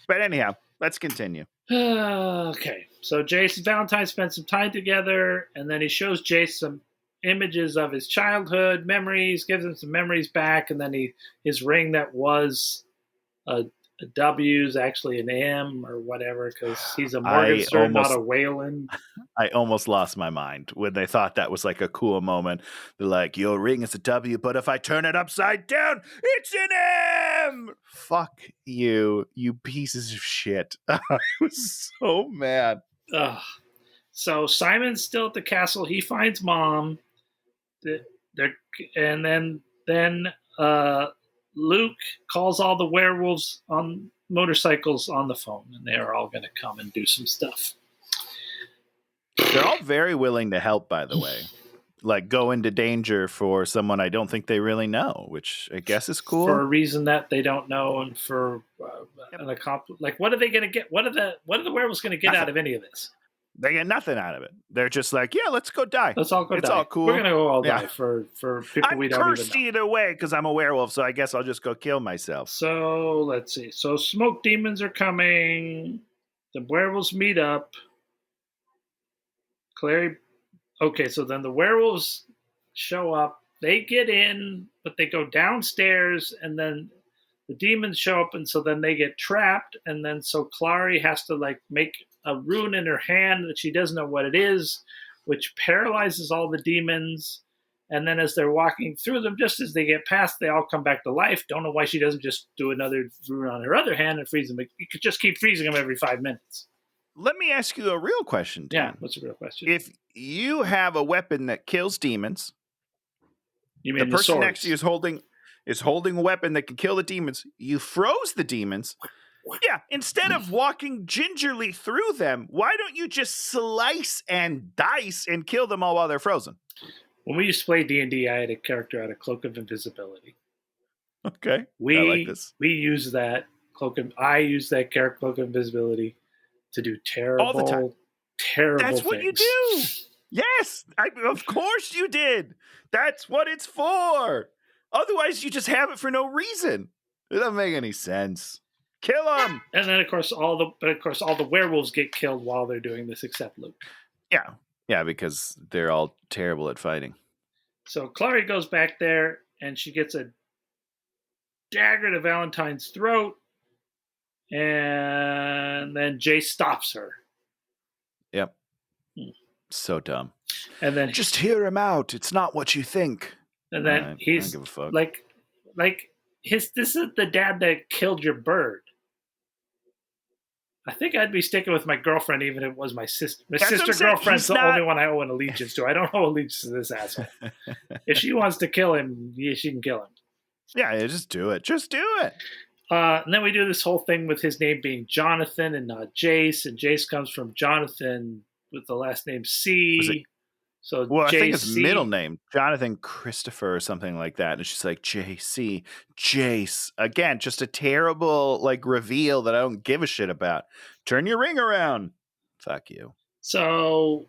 Speaker 2: But anyhow, let's continue.
Speaker 1: Okay, so Jace and Valentine spend some time together, and then he shows Jace some images of his childhood memories, gives him some memories back, and then his ring that was a W is actually an M or whatever, because he's a Morgenstern, not a Whalen.
Speaker 2: I almost lost my mind when they thought that was like a cool moment. They're like, your ring is a W, but if I turn it upside down, it's an M! Fuck you, you pieces of shit. I was so mad.
Speaker 1: So Simon's still at the castle. He finds Mom. And then Luke calls all the werewolves on motorcycles on the phone, and they're all going to come and do some stuff.
Speaker 2: They're all very willing to help, by the way. like go into danger for someone I don't think they really know, which I guess is cool.
Speaker 1: For a reason that they don't know, and for an accomplice. Like, what are they going to get? What are the werewolves going to get out of any of this?
Speaker 2: They get nothing out of it. They're just like, yeah, let's go die.
Speaker 1: Let's all go die.
Speaker 2: It's all cool.
Speaker 1: We're going to go all die for people we don't even know.
Speaker 2: I'm cursed either way because I'm a werewolf, so I guess I'll just go kill myself.
Speaker 1: So, let's see. So, smoke demons are coming. The werewolves meet up. Clary. Okay, so then the werewolves show up. They get in, but they go downstairs, and then the demons show up, and so then they get trapped, and then so Clary has to like make a rune in her hand that she doesn't know what it is, which paralyzes all the demons. And then as they're walking through them, just as they get past, they all come back to life. Don't know why she doesn't just do another rune on her other hand and freeze them. You could just keep freezing them every 5 minutes.
Speaker 2: Let me ask you a real question, Dan.
Speaker 1: Yeah, what's a real question?
Speaker 2: If you have a weapon that kills demons,
Speaker 1: you mean
Speaker 2: the person next to you is holding a weapon that can kill the demons. You froze the demons. Yeah, instead of walking gingerly through them, why don't you just slice and dice and kill them all while they're frozen?
Speaker 1: When we used to play D&D, I had a character out of Cloak of Invisibility.
Speaker 2: Okay, I like this.
Speaker 1: We use that I use that character Cloak of Invisibility to do terrible,
Speaker 2: all the time.
Speaker 1: Terrible
Speaker 2: That's
Speaker 1: things.
Speaker 2: what you do. Yes, of course you did. That's what it's for. Otherwise, you just have it for no reason. It doesn't make any sense. Kill them.
Speaker 1: And then, of course, all the werewolves get killed while they're doing this, except Luke.
Speaker 2: Yeah, because they're all terrible at fighting.
Speaker 1: So Clary goes back there, and she gets a dagger to Valentine's throat, and then Jay stops her.
Speaker 2: Yep. So dumb.
Speaker 1: And then
Speaker 2: just hear him out. It's not what you think.
Speaker 1: And then he's
Speaker 2: I don't give a fuck.
Speaker 1: This is the dad that killed your bird. I think I'd be sticking with my girlfriend, even if it was my sister. My sister girlfriend's the only one I owe an allegiance to. I don't owe allegiance to this asshole. If she wants to kill him, she can kill him.
Speaker 2: Yeah, just do it. Just do it.
Speaker 1: And then we do this whole thing with his name being Jonathan and not Jace. And Jace comes from Jonathan with the last name C. So
Speaker 2: I think his middle name, Jonathan Christopher or something like that. And she's like, JC, Jace. Again, just a terrible reveal that I don't give a shit about. Turn your ring around. Fuck you.
Speaker 1: So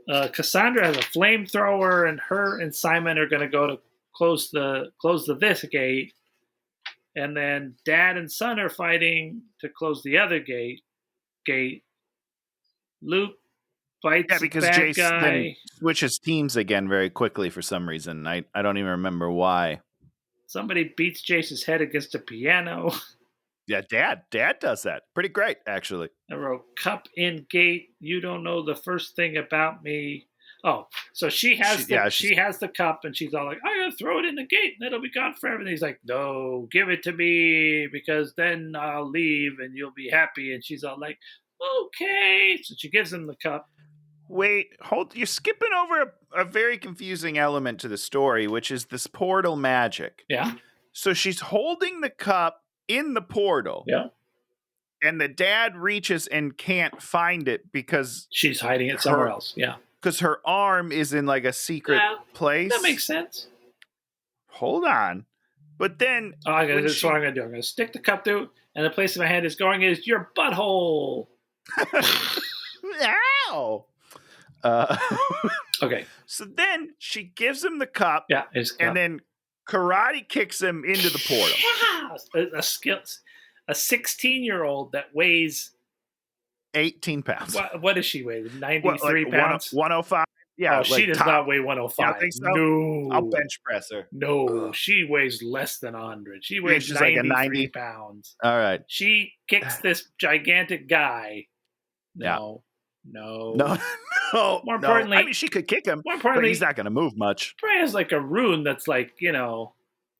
Speaker 1: Cassandra has a flamethrower, and her and Simon are going to go to close the this gate. And then Dad and Son are fighting to close the other gate. Luke fights
Speaker 2: because
Speaker 1: bad
Speaker 2: Jace
Speaker 1: guy.
Speaker 2: then switches teams again very quickly for some reason. I don't even remember why.
Speaker 1: Somebody beats Jace's head against a piano.
Speaker 2: Yeah, Dad does that. Pretty great, actually.
Speaker 1: I wrote, cup in gate. You don't know the first thing about me. Oh, so she has the cup, and she's all like, I'm going to throw it in the gate, and it'll be gone forever. And he's like, no, give it to me, because then I'll leave, and you'll be happy. And she's all like, okay. So she gives him the cup.
Speaker 2: Wait, hold. You're skipping over a very confusing element to the story, which is this portal magic.
Speaker 1: Yeah.
Speaker 2: So she's holding the cup in the portal.
Speaker 1: Yeah.
Speaker 2: And the dad reaches and can't find it because
Speaker 1: she's hiding it somewhere else. Yeah.
Speaker 2: Because her arm is in a secret place.
Speaker 1: That makes sense.
Speaker 2: Hold on. But then...
Speaker 1: that's what I'm going to do. I'm going to stick the cup through, and the place my hand is going is your butthole.
Speaker 2: Ow!
Speaker 1: Okay.
Speaker 2: So then she gives him the cup.
Speaker 1: Yeah, his cup.
Speaker 2: And then karate kicks him into the portal.
Speaker 1: Yeah! A 16-year-old that weighs
Speaker 2: 18 pounds.
Speaker 1: What does she weigh? 93 pounds?
Speaker 2: 105? Yeah.
Speaker 1: She does not weigh 105.
Speaker 2: I think so.
Speaker 1: No.
Speaker 2: I'll bench press her.
Speaker 1: No, she weighs less than 100. She weighs 93 pounds.
Speaker 2: All right.
Speaker 1: She kicks this gigantic guy. No. More importantly,
Speaker 2: I mean, she could kick him, but he's not going to move much.
Speaker 1: Probably has a rune that's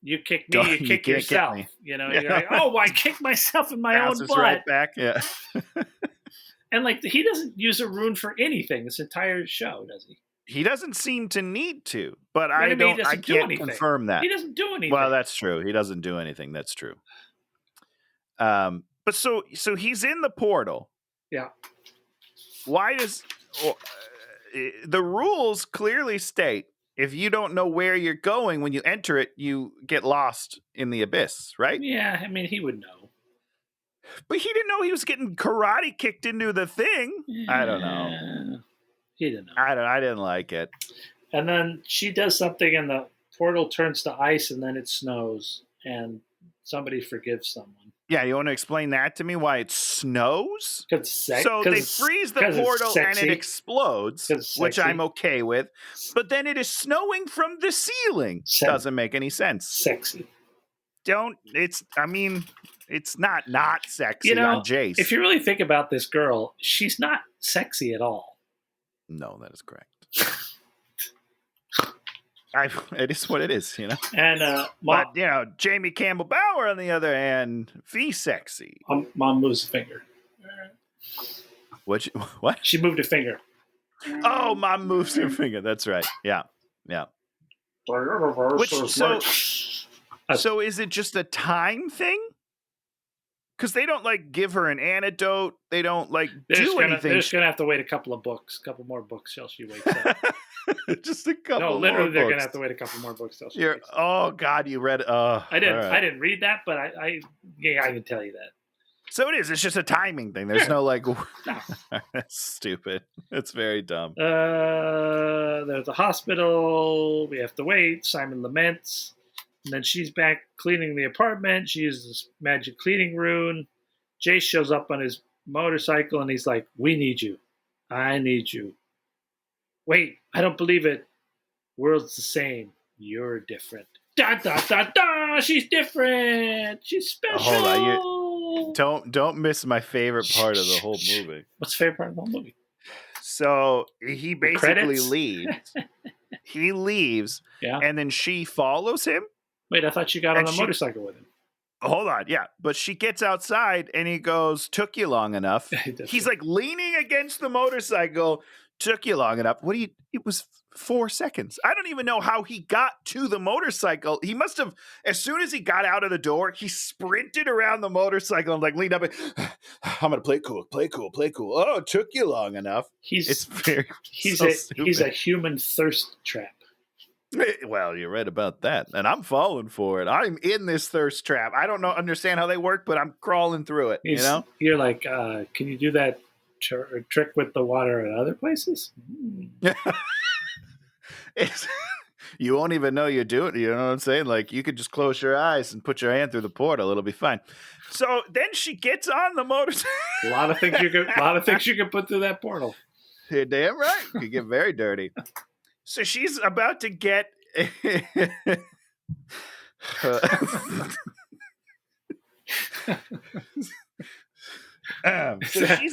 Speaker 1: you kick me, you kick yourself. You're like, oh, I kick myself in my own butt.
Speaker 2: Right back, yeah.
Speaker 1: And he doesn't use a rune for anything this entire show, does he?
Speaker 2: He doesn't seem to need to, but I can't confirm that.
Speaker 1: He doesn't do anything.
Speaker 2: Well, that's true. He doesn't do anything. That's true. But so he's in the portal.
Speaker 1: Yeah.
Speaker 2: Why does the rules clearly state if you don't know where you're going when you enter it, you get lost in the abyss, right?
Speaker 1: Yeah, I mean, he would know.
Speaker 2: But he didn't know he was getting karate kicked into the thing. I don't know.
Speaker 1: He didn't know.
Speaker 2: I didn't like it.
Speaker 1: And then she does something, and the portal turns to ice, and then it snows, and somebody forgives someone.
Speaker 2: Yeah, you want to explain that to me? Why it snows? So they freeze the portal and it explodes, which I'm okay with. But then it is snowing from the ceiling. Doesn't make any sense.
Speaker 1: Sexy.
Speaker 2: It's not sexy on Jace.
Speaker 1: If you really think about this girl, she's not sexy at all.
Speaker 2: No, that is correct. It is what it is, you know.
Speaker 1: And
Speaker 2: but Jamie Campbell Bower, on the other hand, sexy.
Speaker 1: Mom moves a finger.
Speaker 2: What?
Speaker 1: She moved a finger.
Speaker 2: Oh, Mom moves her finger. That's right. Yeah. So is it just a time thing? Because they don't give her an antidote. They don't do anything.
Speaker 1: They're just gonna have to wait a couple more books till she wakes up.
Speaker 2: Just a couple.
Speaker 1: No, literally,
Speaker 2: more
Speaker 1: they're
Speaker 2: books.
Speaker 1: gonna have to wait a couple more books till she wakes up.
Speaker 2: Oh God, you read?
Speaker 1: I didn't. Right. I didn't read that, but I can tell you that.
Speaker 2: So it is. It's just a timing thing. There's no
Speaker 1: No.
Speaker 2: That's stupid. It's very dumb.
Speaker 1: There's a hospital. We have to wait. Simon laments. And then she's back cleaning the apartment. She uses this magic cleaning rune. Jace shows up on his motorcycle, and he's like, "We need you. I need you. Wait, I don't believe it. World's the same. You're different. Da da da da. She's different. She's special."
Speaker 2: Hold on, don't miss my favorite part of the whole movie.
Speaker 1: What's the favorite part of the whole movie?
Speaker 2: So he basically leaves. He leaves, and then she follows him.
Speaker 1: Wait, I thought she got on a motorcycle with him.
Speaker 2: Hold on, yeah. But she gets outside, and he goes, "Took you long enough." He's leaning against the motorcycle. Took you long enough. It was 4 seconds. I don't even know how he got to the motorcycle. He must have, as soon as he got out of the door, he sprinted around the motorcycle and leaned up and, I'm going to play cool. Oh, it took you long enough. He's
Speaker 1: a human thirst trap.
Speaker 2: Well, you're right about that. And I'm falling for it. I'm in this thirst trap. I don't understand how they work, but I'm crawling through it.
Speaker 1: You're like, can you do that trick with the water at other places?
Speaker 2: You won't even know you do it. You know what I'm saying? You could just close your eyes and put your hand through the portal. It'll be fine. So then she gets on the motorcycle.
Speaker 1: A lot of things you can put through that portal.
Speaker 2: You're damn right. You get very dirty. So she's about to get. She's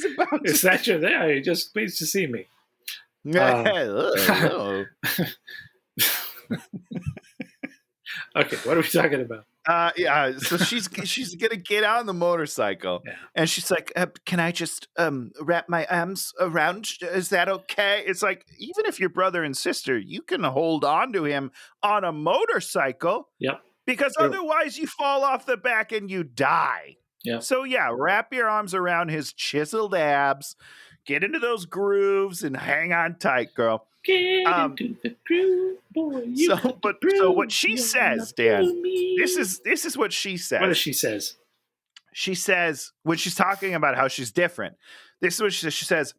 Speaker 2: about.
Speaker 1: Is that you there? You just pleased to see me.
Speaker 2: Hello.
Speaker 1: Okay, what are we talking about?
Speaker 2: So she's gonna get on the motorcycle, and she's like, "Can I just wrap my arms around? Is that okay?" It's like, even if you're brother and sister, you can hold on to him on a motorcycle.
Speaker 1: Yep.
Speaker 2: Because otherwise, you fall off the back and you die.
Speaker 1: Yeah.
Speaker 2: So wrap your arms around his chiseled abs, get into those grooves, and hang on tight, girl.
Speaker 1: Get into the groove, boy.
Speaker 2: So what she says, Dan, this is what she says.
Speaker 1: What does she says?
Speaker 2: She says, when she's talking about how she's different, this is what she says. She says,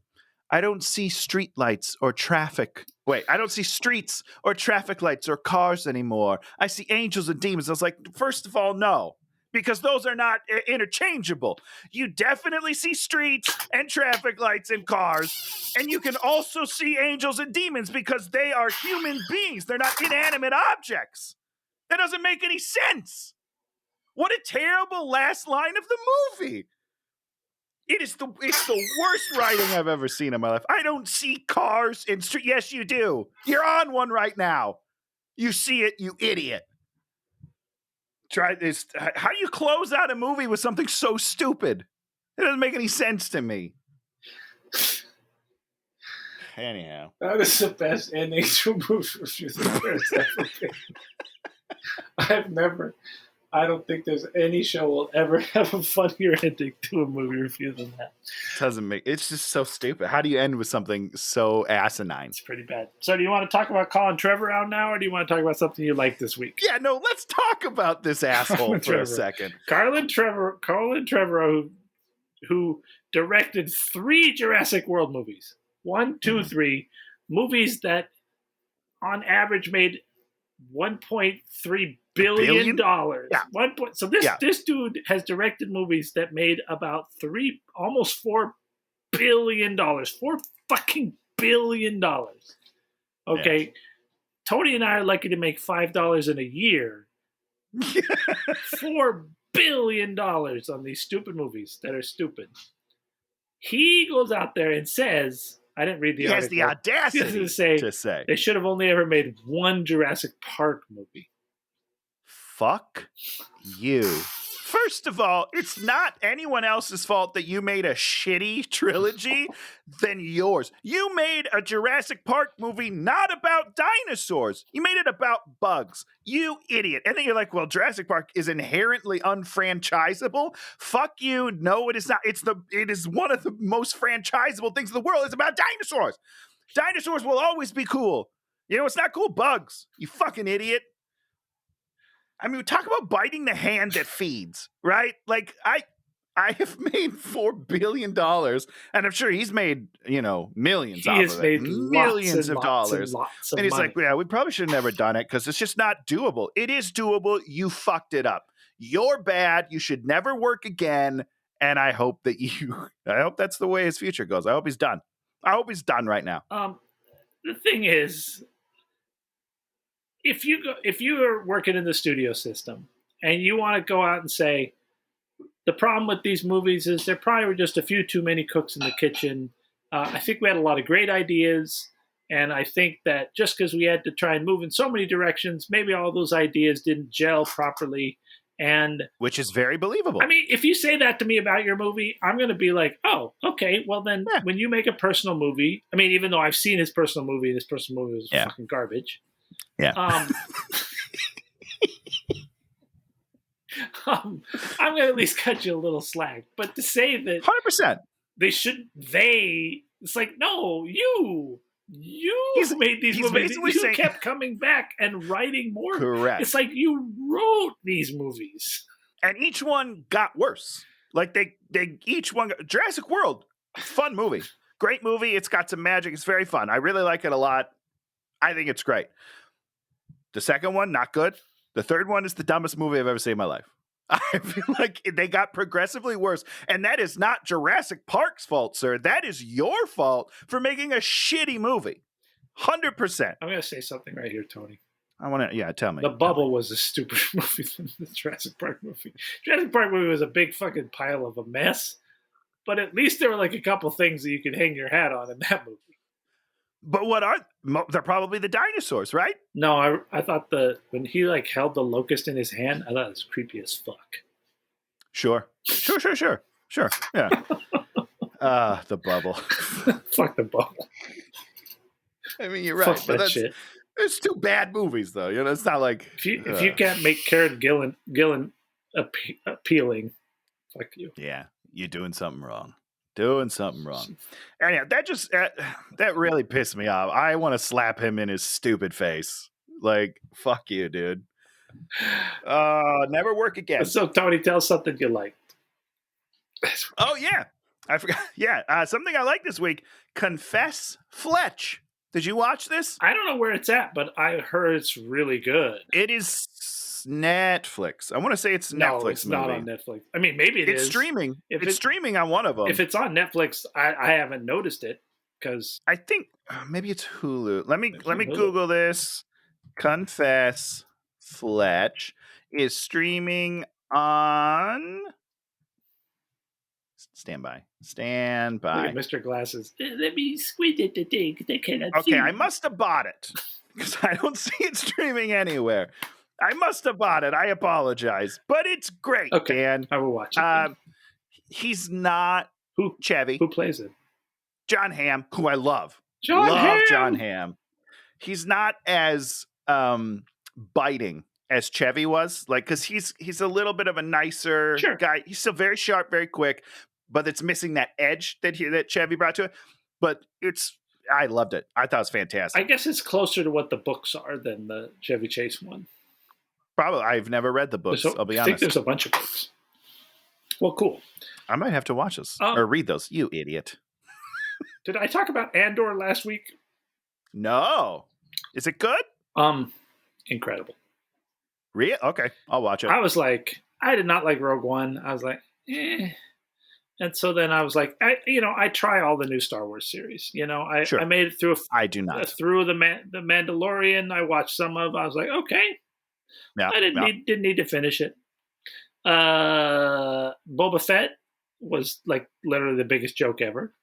Speaker 2: I don't see street lights or traffic. Wait, I don't see streets or traffic lights or cars anymore. I see angels and demons. I was like, first of all, no. Because those are not interchangeable. You definitely see streets and traffic lights and cars. And you can also see angels and demons because they are human beings. They're not inanimate objects. That doesn't make any sense. What a terrible last line of the movie. It's the worst writing I've ever seen in my life. I don't see cars in street. Yes, you do. You're on one right now. You see it, you idiot. Try this. How do you close out a movie with something so stupid? It doesn't make any sense to me. Anyhow,
Speaker 1: that is the best ending to a movie review there's ever been. I don't think there's any show will ever have a funnier ending to a movie review than that.
Speaker 2: It's just so stupid. How do you end with something so asinine?
Speaker 1: It's pretty bad. So do you want to talk about Colin Trevorrow now, or do you want to talk about something you like this week?
Speaker 2: Yeah, no, let's talk about this asshole for a second.
Speaker 1: Colin Trevorrow, who directed 3 Jurassic World movies. 1, 2, 3. Movies that on average made $1.3 billion.
Speaker 2: Yeah.
Speaker 1: So this dude has directed movies that made about almost $4 billion. $4 fucking billion. Okay. Yeah. Tony and I are lucky to make $5 in a year. $4 billion on these stupid movies that are stupid. He goes out there and says, I didn't read the article.
Speaker 2: He has the audacity to say
Speaker 1: they should have only ever made 1 Jurassic Park movie.
Speaker 2: Fuck you. First of all, it's not anyone else's fault that you made a shitty trilogy than yours. You made a Jurassic Park movie not about dinosaurs. You made it about bugs. You idiot. And then you're like, well, Jurassic Park is inherently unfranchisable. Fuck you. No, it is not. It is one of the most franchisable things in the world. It's about dinosaurs. Dinosaurs will always be cool. You know, it's not cool. Bugs. You fucking idiot. I mean, talk about biting the hand that feeds, right? Like, I have made $4 billion, and I'm sure he's made, millions off of it. Millions of dollars. And he's like, yeah, we probably should have never done it because it's just not doable. It is doable. You fucked it up. You're bad. You should never work again. And I hope that's the way his future goes. I hope he's done. I hope he's done right now.
Speaker 1: The thing is, if you are working in the studio system and you want to go out and say, the problem with these movies is there probably were just a few too many cooks in the kitchen. I think we had a lot of great ideas. And I think that just because we had to try and move in so many directions, maybe all those ideas didn't gel properly. And
Speaker 2: which is very believable.
Speaker 1: I mean, if you say that to me about your movie, I'm going to be like, oh, okay. Well, then when you make a personal movie, I mean, even though I've seen his personal movie, and his personal movie was fucking garbage.
Speaker 2: Yeah.
Speaker 1: I'm going to at least cut you a little slack. But to say that
Speaker 2: 100%,
Speaker 1: it's like, no, you made these movies. You kept coming back and writing more.
Speaker 2: Correct.
Speaker 1: It's like you wrote these movies.
Speaker 2: And each one got worse. Like they each one got, Jurassic World, fun movie. Great movie. It's got some magic. It's very fun. I really like it a lot. I think it's great. The second one, not good. The third one is the dumbest movie I've ever seen in my life. I feel like they got progressively worse. And that is not Jurassic Park's fault, sir. That is your fault for making a shitty movie. 100%.
Speaker 1: I'm going to say something right here, Tony.
Speaker 2: Tell me.
Speaker 1: The Bubble was a stupid movie than the Jurassic Park movie. Jurassic Park movie was a big fucking pile of a mess. But at least there were like a couple things that you could hang your hat on in that movie.
Speaker 2: But they're probably the dinosaurs, right?
Speaker 1: No, I thought when he like held the locust in his hand, I thought it was creepy as fuck.
Speaker 2: Sure. Yeah. The Bubble.
Speaker 1: Fuck the Bubble.
Speaker 2: I mean, you're right.
Speaker 1: Fuck that shit.
Speaker 2: It's 2 bad movies, though. It's not like
Speaker 1: if you can't make Karen Gillan appealing, fuck you.
Speaker 2: Yeah, you're doing something wrong. And yeah, that really pissed me off. I want to slap him in his stupid face. Like, fuck you, dude. Never work again.
Speaker 1: So, Tony, tell something you liked.
Speaker 2: Oh, yeah. I forgot. Yeah. Something I like this week. Confess Fletch. Did you watch this?
Speaker 1: I don't know where it's at, but I heard it's really good.
Speaker 2: It is Netflix. I want to say it's Netflix.
Speaker 1: No, it's not on Netflix. I mean, maybe it's
Speaker 2: streaming. It's streaming on one of them.
Speaker 1: If it's on Netflix, I haven't noticed it because
Speaker 2: I think maybe it's Hulu. Let me Google this. Confess Fletch is streaming on. Stand by.
Speaker 1: Look at Mr. Glasses. Let me squint at the thing. They cannot see.
Speaker 2: Okay, I must have bought it because I don't see it streaming anywhere. I must have bought it. I apologize, but it's great.
Speaker 1: Okay,
Speaker 2: Dan.
Speaker 1: I will watch it.
Speaker 2: He's not Chevy.
Speaker 1: Who plays it?
Speaker 2: John Hamm, who I love.
Speaker 1: John Hamm.
Speaker 2: John Hamm. He's not as biting as Chevy was, like, because he's a little bit of a nicer guy. He's still very sharp, very quick, but it's missing that edge that Chevy brought to it. But I loved it. I thought it was fantastic.
Speaker 1: I guess it's closer to what the books are than the Chevy Chase one.
Speaker 2: Probably. I've never read the books. I'll be honest.
Speaker 1: I think there's a bunch of books. Well, cool.
Speaker 2: I might have to watch those or read those. You idiot.
Speaker 1: Did I talk about Andor last week?
Speaker 2: No. Is it good?
Speaker 1: Incredible.
Speaker 2: Really? Okay. I'll watch it.
Speaker 1: I was like, I did not like Rogue One. I was like, eh. And so then I was like, I try all the new Star Wars series. I made it through.
Speaker 2: I do not.
Speaker 1: Through the Mandalorian. I watched some of. I was like, okay.
Speaker 2: Yeah.
Speaker 1: I didn't need to finish it. Boba Fett was like literally the biggest joke ever.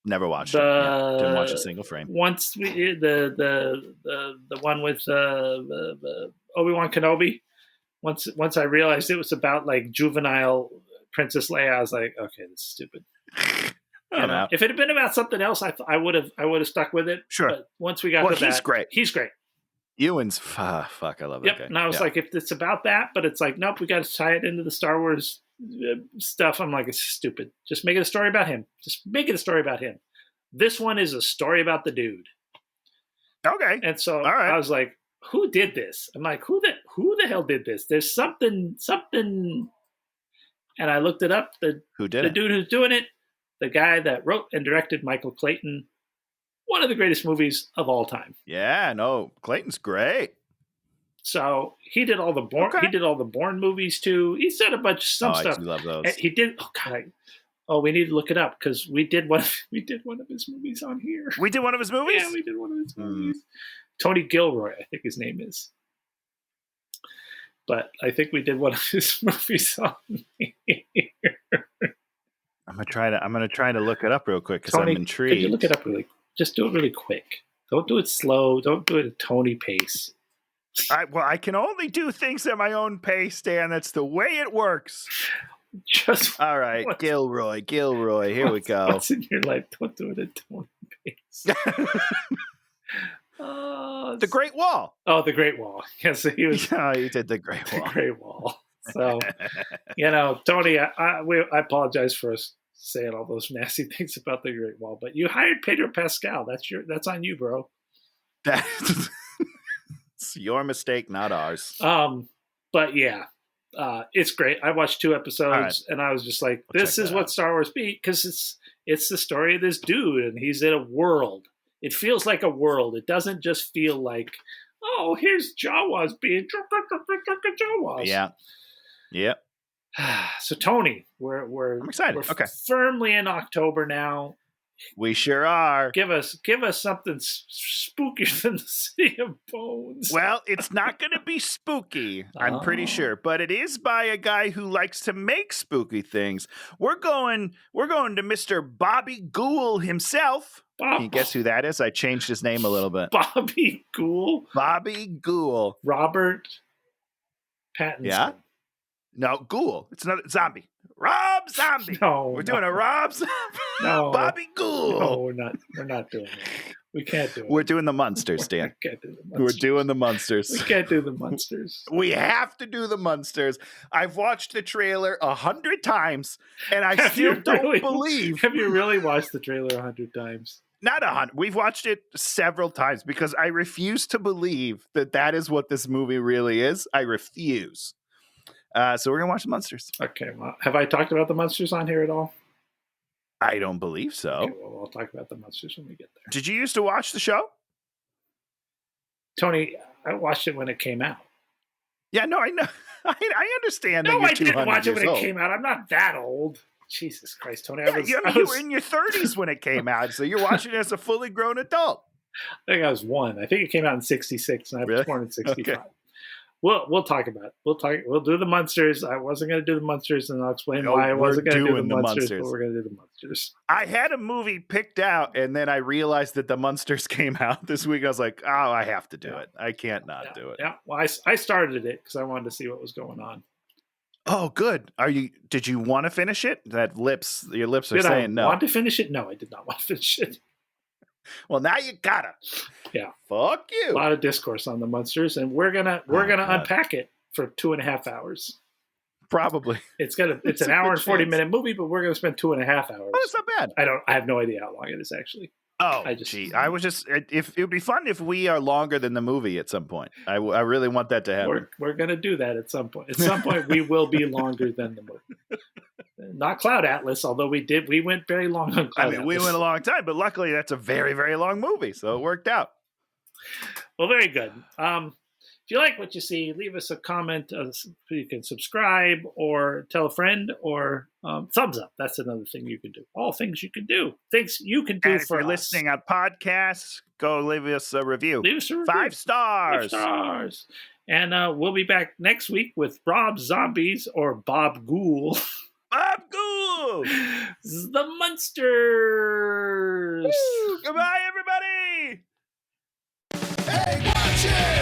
Speaker 2: Never watched it. Yeah. Didn't watch a single frame.
Speaker 1: Once the one with Obi-Wan Kenobi. Once I realized it was about like juvenile Princess Leia, I was like, okay, this is stupid. If it had been about something else, I would have stuck with it.
Speaker 2: Sure.
Speaker 1: But once we got to that, he's great.
Speaker 2: Ewan's fuck. I love that guy.
Speaker 1: And I was like, if it's about that, but it's like, nope, we got to tie it into the Star Wars stuff. I'm like, it's stupid. Just make it a story about him. This one is a story about the dude.
Speaker 2: Okay.
Speaker 1: And so
Speaker 2: I
Speaker 1: was like, who did this? I'm like, who the hell did this? There's something. And I looked it up. The dude who's doing it, the guy that wrote and directed Michael Clayton, one of the greatest movies of all time.
Speaker 2: Yeah, no, Clayton's great.
Speaker 1: So he did all the Bourne. He did all the Bourne movies too. He said a bunch of stuff.
Speaker 2: I do love those.
Speaker 1: And he did. Oh God. We need to look it up because we did one of his movies on here.
Speaker 2: We did one of his movies.
Speaker 1: Yeah, we did one of his movies. Tony Gilroy, I think his name is. But I think we did one of his movies on here.
Speaker 2: I'm gonna try to look it up real quick because I'm intrigued.
Speaker 1: Could you look it up really? Just do it really quick. Don't do it slow. Don't do it at Tony pace.
Speaker 2: I can only do things at my own pace, Dan. That's the way it works. All right, Gilroy. Here we go.
Speaker 1: What's in your life? Don't do it at Tony pace.
Speaker 2: The Great Wall.
Speaker 1: Oh, the Great Wall. Yes, he was.
Speaker 2: Oh, he did the Great Wall.
Speaker 1: The Great Wall. So, Tony, I apologize for us saying all those nasty things about the Great Wall, but you hired Pedro Pascal. That's on you, bro.
Speaker 2: That's your mistake, not ours.
Speaker 1: But yeah, it's great. I watched 2 episodes and I was just like, this is what Star Wars be, because it's the story of this dude and he's in a world. It feels like a world. It doesn't just feel like, oh, here's Jawas being Jawas.
Speaker 2: Yeah. Yep.
Speaker 1: So Tony, I'm
Speaker 2: excited.
Speaker 1: We're firmly in October now.
Speaker 2: We sure are.
Speaker 1: Give us something spookier than the City of Bones.
Speaker 2: Well, it's not going to be spooky, I'm pretty sure, but it is by a guy who likes to make spooky things. We're going to Mr. Bobby Gould himself. Can you guess who that is? I changed his name a little bit.
Speaker 1: Bobby Gould.
Speaker 2: Bobby Gould.
Speaker 1: Robert Pattinson.
Speaker 2: Yeah. No, Gould. It's another Zombie. Rob Zombie.
Speaker 1: No,
Speaker 2: we're doing a Rob Zombie.
Speaker 1: No,
Speaker 2: Bobby Gould.
Speaker 1: No, we're not. We're not doing that. We can't do it.
Speaker 2: We're doing the Munsters, Dan.
Speaker 1: We can't do the Munsters.
Speaker 2: We're doing the Munsters.
Speaker 1: We can't do the Munsters.
Speaker 2: We have to do the Munsters. I've watched the trailer 100 times, and I still don't believe.
Speaker 1: Have you really watched the trailer 100 times?
Speaker 2: Not 100. We've watched it several times because I refuse to believe that is what this movie really is. I refuse. So we're going to watch the Munsters.
Speaker 1: Okay. Well, have I talked about the Munsters on here at all?
Speaker 2: I don't believe so.
Speaker 1: Okay, well, we'll talk about the Munsters when we get there.
Speaker 2: Did you used to watch the show?
Speaker 1: Tony, I watched it when it came out.
Speaker 2: Yeah, no, I know. I understand
Speaker 1: that
Speaker 2: you're
Speaker 1: I didn't watch it when
Speaker 2: old.
Speaker 1: It came out. I'm not that old. Jesus Christ, Tony.
Speaker 2: You were in your 30s when it came out, so you're watching it as a fully grown adult.
Speaker 1: I think I was 1. I think it came out in 66, and I was born in 65. Okay. We'll talk about it. We'll do the Munsters. I wasn't going to do the Munsters, and I'll explain why I wasn't going to do the Munsters, but we're going to do the Munsters.
Speaker 2: I had a movie picked out, and then I realized that the Munsters came out this week. I was like, oh, I have to do it. I can't not do it.
Speaker 1: Yeah, well, I started it because I wanted to see what was going on.
Speaker 2: Oh, good. Did you want to finish it? Your lips are saying no.
Speaker 1: Did I want to finish it? No, I did not want to finish it.
Speaker 2: Well, now you gotta.
Speaker 1: Yeah.
Speaker 2: Fuck you.
Speaker 1: A lot of discourse on the monsters, and we're gonna unpack it for 2.5 hours.
Speaker 2: Probably.
Speaker 1: It's an hour and 40-minute movie, but we're gonna spend 2.5 hours.
Speaker 2: Oh, it's not bad.
Speaker 1: I have no idea how long it is actually.
Speaker 2: Oh, I was just. If it would be fun if we are longer than the movie at some point. I really want that to happen.
Speaker 1: We're gonna do that at some point. At some point, we will be longer than the movie. Not Cloud Atlas, although we went very long on Cloud Atlas.
Speaker 2: We went a long time, but luckily that's a very, very long movie, so it worked out.
Speaker 1: Well, very good. If you like what you see, leave us a comment. You can subscribe or tell a friend or thumbs up. That's another thing you can do. All things you can do. Things you can do
Speaker 2: and
Speaker 1: for
Speaker 2: if you're listening on podcasts, go leave us a review.
Speaker 1: Leave us a review.
Speaker 2: 5 stars.
Speaker 1: 5 stars. And we'll be back next week with Rob Zombies or Bob Ghoul.
Speaker 2: Bob Ghoul!
Speaker 1: The Monsters!
Speaker 2: Woo! Goodbye, everybody!
Speaker 3: Hey, watch it!